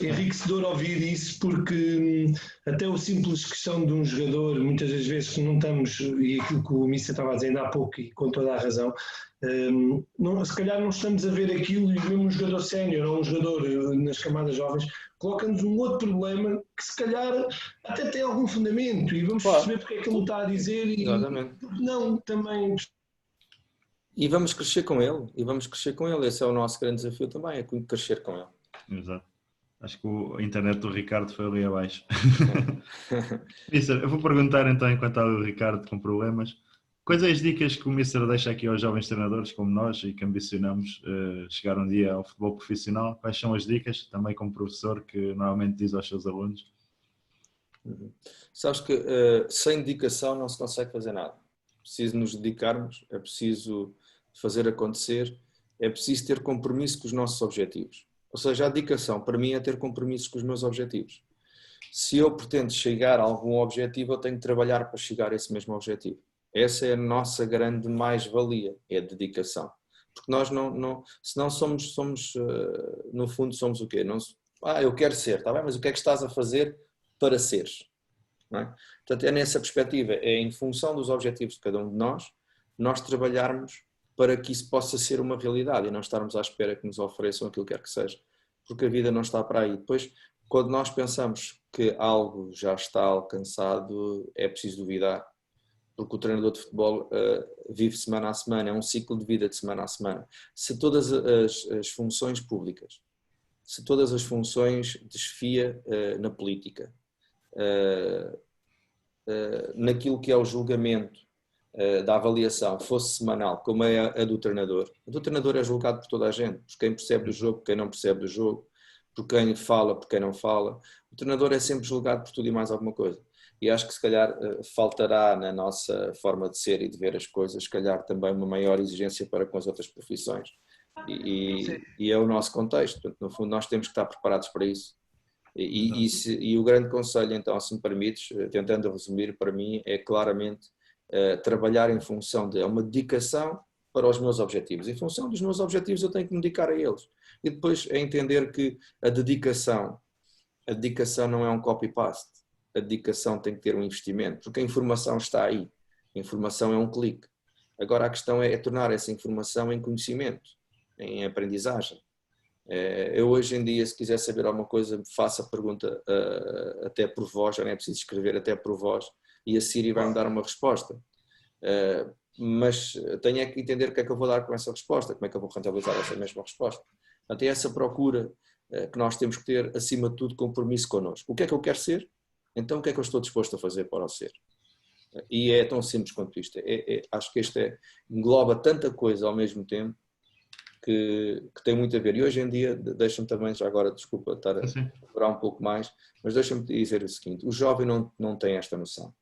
enriquecedor ouvir isso, porque até o simples questão de um jogador, muitas das vezes não estamos, e aquilo que o Missa estava a dizer ainda há pouco e com toda a razão, se calhar não estamos a ver aquilo e mesmo um jogador sénior ou um jogador nas camadas jovens coloca-nos um outro problema que se calhar até tem algum fundamento e vamos perceber porque é que ele está a dizer e não também... E vamos crescer com ele, esse é o nosso grande desafio também, é crescer com ele. Exato. Acho que a internet do Ricardo foi ali abaixo. Mister, eu vou perguntar então, enquanto está o Ricardo com problemas, quais são as dicas que o Mister deixa aqui aos jovens treinadores como nós e que ambicionamos chegar um dia ao futebol profissional? Quais são as dicas, também como professor, que normalmente diz aos seus alunos? Sabes que sem dedicação não se consegue fazer nada. Preciso nos dedicarmos, é preciso fazer acontecer, é preciso ter compromisso com os nossos objetivos. Ou seja, a dedicação para mim é ter compromissos com os meus objetivos. Se eu pretendo chegar a algum objetivo, eu tenho que trabalhar para chegar a esse mesmo objetivo. Essa é a nossa grande mais-valia, é a dedicação. Porque nós senão somos no fundo somos o quê? Eu quero ser, está bem, mas o que é que estás a fazer para seres? Não é? Portanto, é nessa perspectiva, é em função dos objetivos de cada um de nós trabalharmos para que isso possa ser uma realidade e não estarmos à espera que nos ofereçam aquilo que quer que seja. Porque a vida não está para aí. Depois, quando nós pensamos que algo já está alcançado, é preciso duvidar. Porque o treinador de futebol vive semana a semana, é um ciclo de vida de semana a semana. Se todas as funções públicas, se todas as funções de chefia na política, naquilo que é o julgamento da avaliação fosse semanal, como é a do treinador, é julgado por toda a gente, por quem percebe do jogo, por quem não percebe do jogo, por quem fala, por quem não fala. O treinador é sempre julgado por tudo e mais alguma coisa. E acho que se calhar faltará na nossa forma de ser e de ver as coisas, se calhar também uma maior exigência para com as outras profissões. E é o nosso contexto, portanto, no fundo nós temos que estar preparados para isso. E o grande conselho, então, se me permites, tentando resumir, para mim é claramente trabalhar em função de uma dedicação para os meus objetivos. Em função dos meus objetivos eu tenho que me dedicar a eles. E depois é entender que a dedicação não é um copy-paste. A dedicação tem que ter um investimento, porque a informação está aí. A informação é um clique. Agora a questão é tornar essa informação em conhecimento, em aprendizagem. Eu hoje em dia, se quiser saber alguma coisa, faço a pergunta até por voz, já não é preciso escrever, até por voz, e a Siri vai-me dar uma resposta. Mas tenho é que entender o que é que eu vou dar com essa resposta, como é que eu vou rentabilizar essa mesma resposta. Portanto, é essa procura que nós temos que ter, acima de tudo, compromisso connosco. O que é que eu quero ser? Então o que é que eu estou disposto a fazer para o ser? E é tão simples quanto isto. Acho que engloba tanta coisa ao mesmo tempo que tem muito a ver. E hoje em dia, deixa-me também, já agora, desculpa estar a cobrar um pouco mais, mas deixa-me dizer o seguinte, o jovem não tem esta noção.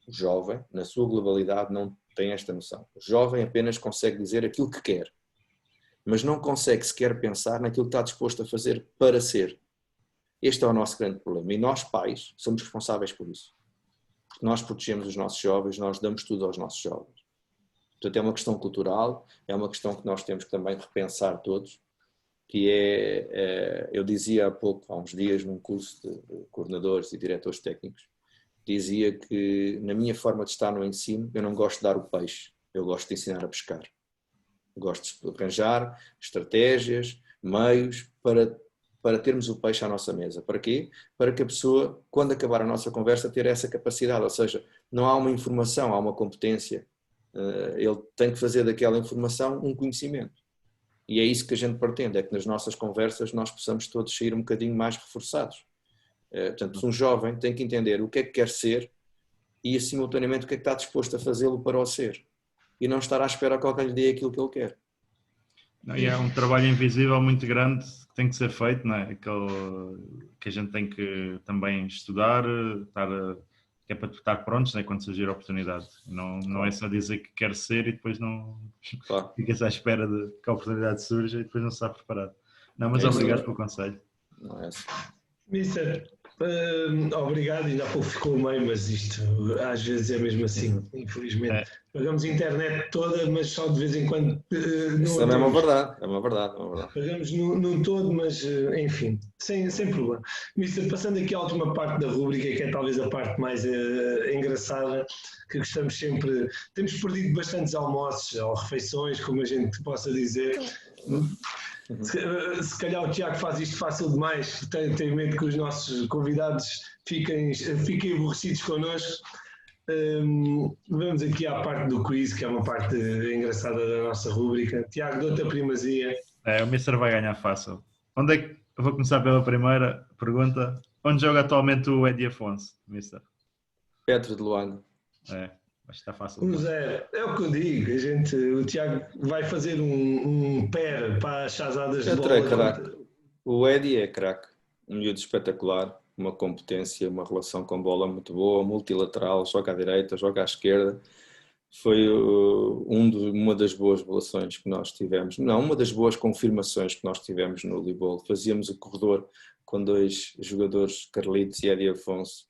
O jovem, na sua globalidade, não tem esta noção. O jovem apenas consegue dizer aquilo que quer, mas não consegue sequer pensar naquilo que está disposto a fazer para ser. Este é o nosso grande problema. E nós, pais, somos responsáveis por isso. Porque nós protegemos os nossos jovens, nós damos tudo aos nossos jovens. Portanto, é uma questão cultural, é uma questão que nós temos que também repensar todos, que eu dizia há pouco, há uns dias, num curso de coordenadores e diretores técnicos, dizia que na minha forma de estar no ensino, eu não gosto de dar o peixe, eu gosto de ensinar a pescar. Eu gosto de arranjar estratégias, meios para termos o peixe à nossa mesa. Para quê? Para que a pessoa, quando acabar a nossa conversa, ter essa capacidade, ou seja, não há uma informação, há uma competência. Ele tem que fazer daquela informação um conhecimento. E é isso que a gente pretende, é que nas nossas conversas nós possamos todos sair um bocadinho mais reforçados. Portanto, um jovem tem que entender o que é que quer ser e, simultaneamente, o que é que está disposto a fazê-lo para o ser. E não estar à espera que alguém lhe dê aquilo que ele quer. E é um trabalho invisível muito grande que tem que ser feito, não é? Que a gente tem que também estudar, que é para estar prontos, né, quando surgir a oportunidade. Não é só dizer que quer ser e depois não ficas à espera de que a oportunidade surja e depois não se está preparado. Não, mas obrigado pelo conselho. Não é assim. Mister, obrigado, ainda há pouco ficou meio, mas isto às vezes é mesmo assim, infelizmente. Pagamos a internet toda, mas só de vez em quando. Isso também é uma verdade, é uma verdade. Pagamos num todo, mas enfim, sem problema. Mister, passando aqui à última parte da rúbrica, que é talvez a parte mais engraçada, que gostamos sempre. Temos perdido bastantes almoços ou refeições, como a gente possa dizer. Se calhar o Tiago faz isto fácil demais, tem medo que os nossos convidados fiquem aborrecidos connosco. Vamos aqui à parte do quiz, que é uma parte engraçada da nossa rúbrica. Tiago, dou-te a primazia. O Mister vai ganhar fácil. Onde é que eu vou começar pela primeira pergunta? Onde joga atualmente o Eddie Afonso, Mister? Petro de Luanda. Acho que está fácil. 1-0. É o que eu digo. O Tiago vai fazer um pair para as chazadas de bola. É craque. O Eddie é craque. Um miúdo espetacular. Uma competência, uma relação com bola muito boa, multilateral, joga à direita, joga à esquerda. Foi uma das boas relações que nós tivemos. Não, uma das boas confirmações que nós tivemos no voleibol. Fazíamos o corredor com dois jogadores, Carlitos e Eddie Afonso.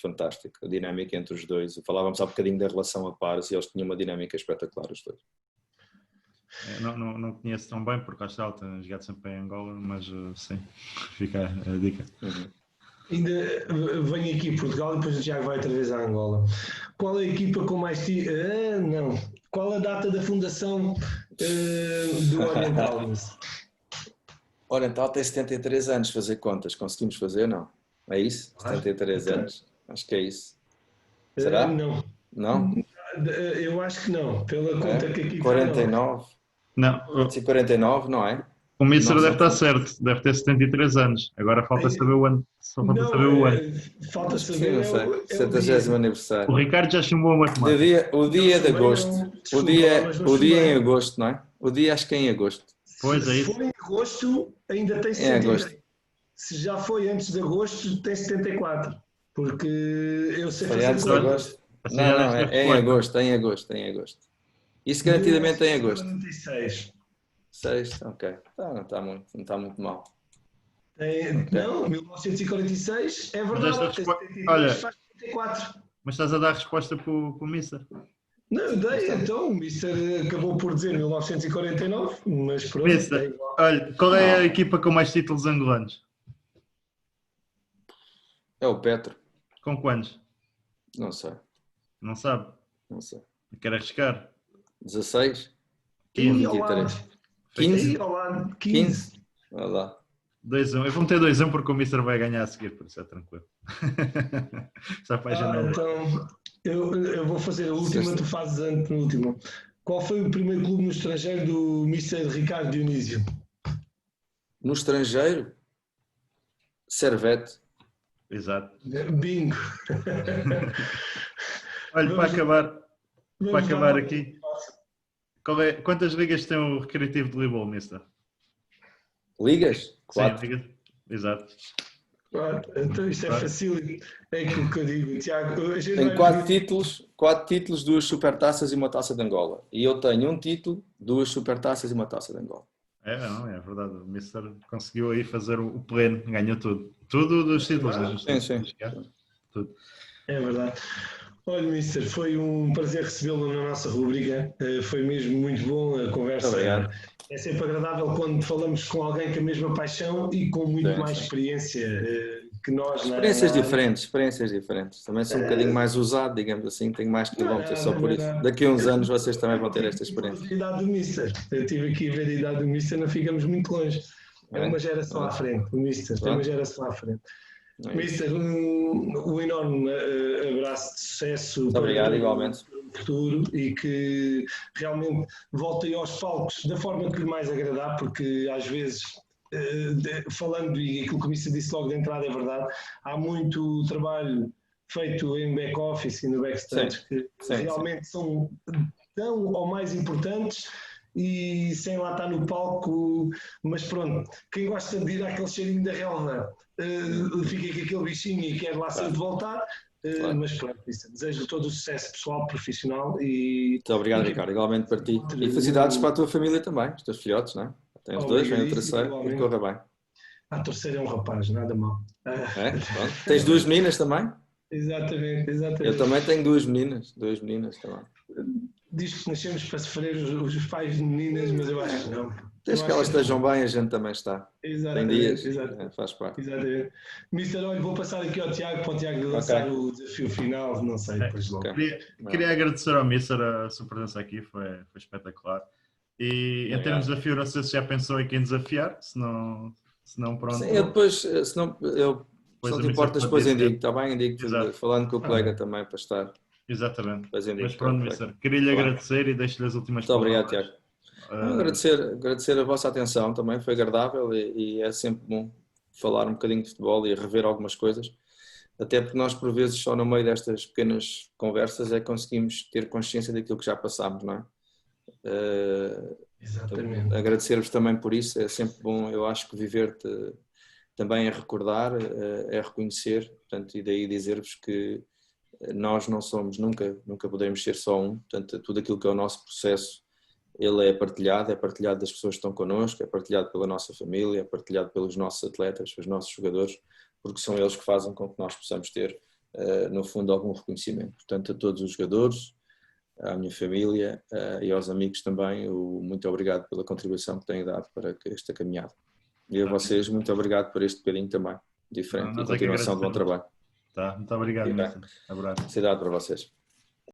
fantástica, a dinâmica entre os dois. Falávamos há bocadinho da relação a pares e eles tinham uma dinâmica espetacular os dois. Não conheço tão bem porque acho que tenho jogado sempre em Angola, mas sim, fica a dica. Ainda venho aqui Portugal e depois o Tiago vai outra vez a Angola. Qual é a equipa com mais não. Qual a data da fundação do Oriental? O Oriental tem 73 anos, fazer contas. Conseguimos fazer, não? É isso? 73 anos. Acho que é isso. Será? Não. Não? Eu acho que não. Pela conta que aqui 49? Não, 49, não é? o Míster deve estar certo, deve ter 73 anos. Agora falta saber o ano. Falta saber não sei. 70º aniversário. O Ricardo já chumbou a matemática. O dia de agosto. O dia em agosto, não é? O dia acho que é em agosto. Pois é Se isso. for em agosto, ainda tem 73. Se já foi antes de agosto, tem 74. Porque eu sei Foi fazer antes de contas. agosto? Não, é em agosto. Isso garantidamente é em agosto. 1946. 6, ok. Não está muito mal. Não, 1946 é verdade. Olha, faz 74. mas estás a dar a resposta para o Míster? Não, eu dei, então o Mister acabou por dizer 1949, mas pronto. Mister, olha, qual é a equipa com mais títulos angolanos? É o Petro. Com quantos? Não sei. Não sabe? Não sei. Quero arriscar. 16? 15. 23. 15? 15? Olha lá. 2-1. Eu vou meter 2-1 porque o Mister vai ganhar a seguir, por isso é tranquilo. Só para a janela. Então, eu vou fazer a última, tu fazes a penúltima. Qual foi o primeiro clube no estrangeiro do Mister Ricardo Dionísio? No estrangeiro? Servete. Exato. Bingo. Olha, para acabar aqui, quantas ligas tem o Recreativo de Lisboa, Mister? Ligas? 4. Sim, ligas. Exato. Então isto é fácil. É aquilo que eu digo, Tiago. Tenho 4 títulos, 2 supertaças e uma taça de Angola. E eu tenho um título, 2 supertaças e uma taça de Angola. É verdade. O Mister conseguiu aí fazer o pleno, ganhou tudo. Tudo dos títulos. Sim. Tudo. É verdade. Olha, Mister, foi um prazer recebê-lo na nossa rubrica. Foi mesmo muito bom a conversa. Muito obrigado. É sempre agradável quando falamos com alguém com a mesma paixão e com muito mais experiência que nós. Experiências diferentes. Também sou um bocadinho mais usado, digamos assim, tenho mais quilómetros só por isso. Daqui a uns anos vocês também vão ter esta experiência. A idade do Mister. Eu estive aqui a ver a idade do Mister, não ficamos muito longe. É uma geração à frente, o Mister. É uma geração à frente. Mister, um enorme abraço de sucesso. Muito obrigado, igualmente. Para o futuro e que realmente voltem aos palcos da forma que lhe mais agradar, porque às vezes, falando, e aquilo que o Mister disse logo de entrada é verdade, há muito trabalho feito em back-office e no backstage que realmente são tão ou mais importantes e sem lá estar no palco, mas pronto, quem gosta de ir àquele cheirinho da relva fica com aquele bichinho e quer lá sempre voltar, mas pronto, desejo todo o sucesso pessoal, profissional e... Muito obrigado, Ricardo, igualmente para ti. E felicidades para a tua família também, os teus filhotes, não é? Tens 2, vem o terceiro e corra bem. A terceira é um rapaz, nada mal. Tens 2 meninas também? Exatamente. Eu também tenho 2 meninas também. Diz que nascemos para sofrer os pais de meninas, mas eu acho que não. Desde que elas estejam bem, a gente também está. Tem dias, faz parte. Exatamente. Mister, olha, vou passar aqui ao Tiago, para o Tiago lançar o desafio final, não sei, depois logo. Queria agradecer ao Mister a sua presença aqui, foi espetacular. E em termos de desafio, não sei se já pensou em quem desafiar, se não pronto. Sim, eu depois, se não te importas, depois indico, está bem? Indico, falando com o colega também para estar. Exatamente. Indico, mas pronto, Mister, queria-lhe agradecer e deixo-lhe as últimas palavras. Muito palavras. Obrigado, Tiago. Agradecer a vossa atenção também, foi agradável e é sempre bom falar um bocadinho de futebol e rever algumas coisas, até porque nós por vezes só no meio destas pequenas conversas é que conseguimos ter consciência daquilo que já passámos, não é? Exatamente. Então, agradecer-vos também por isso, é sempre bom, eu acho que viver também é recordar, é reconhecer, portanto, e daí dizer-vos que nós não somos, nunca poderemos ser só um, portanto, tudo aquilo que é o nosso processo, ele é partilhado das pessoas que estão connosco, é partilhado pela nossa família, é partilhado pelos nossos atletas, pelos nossos jogadores, porque são eles que fazem com que nós possamos ter, no fundo, algum reconhecimento. Portanto, a todos os jogadores, à minha família e aos amigos também, muito obrigado pela contribuição que têm dado para esta caminhada. E a vocês, muito obrigado por este bocadinho também, diferente, e continuação de bom trabalho. Tá, muito obrigado, Mister. Abraço. Cidade para vocês.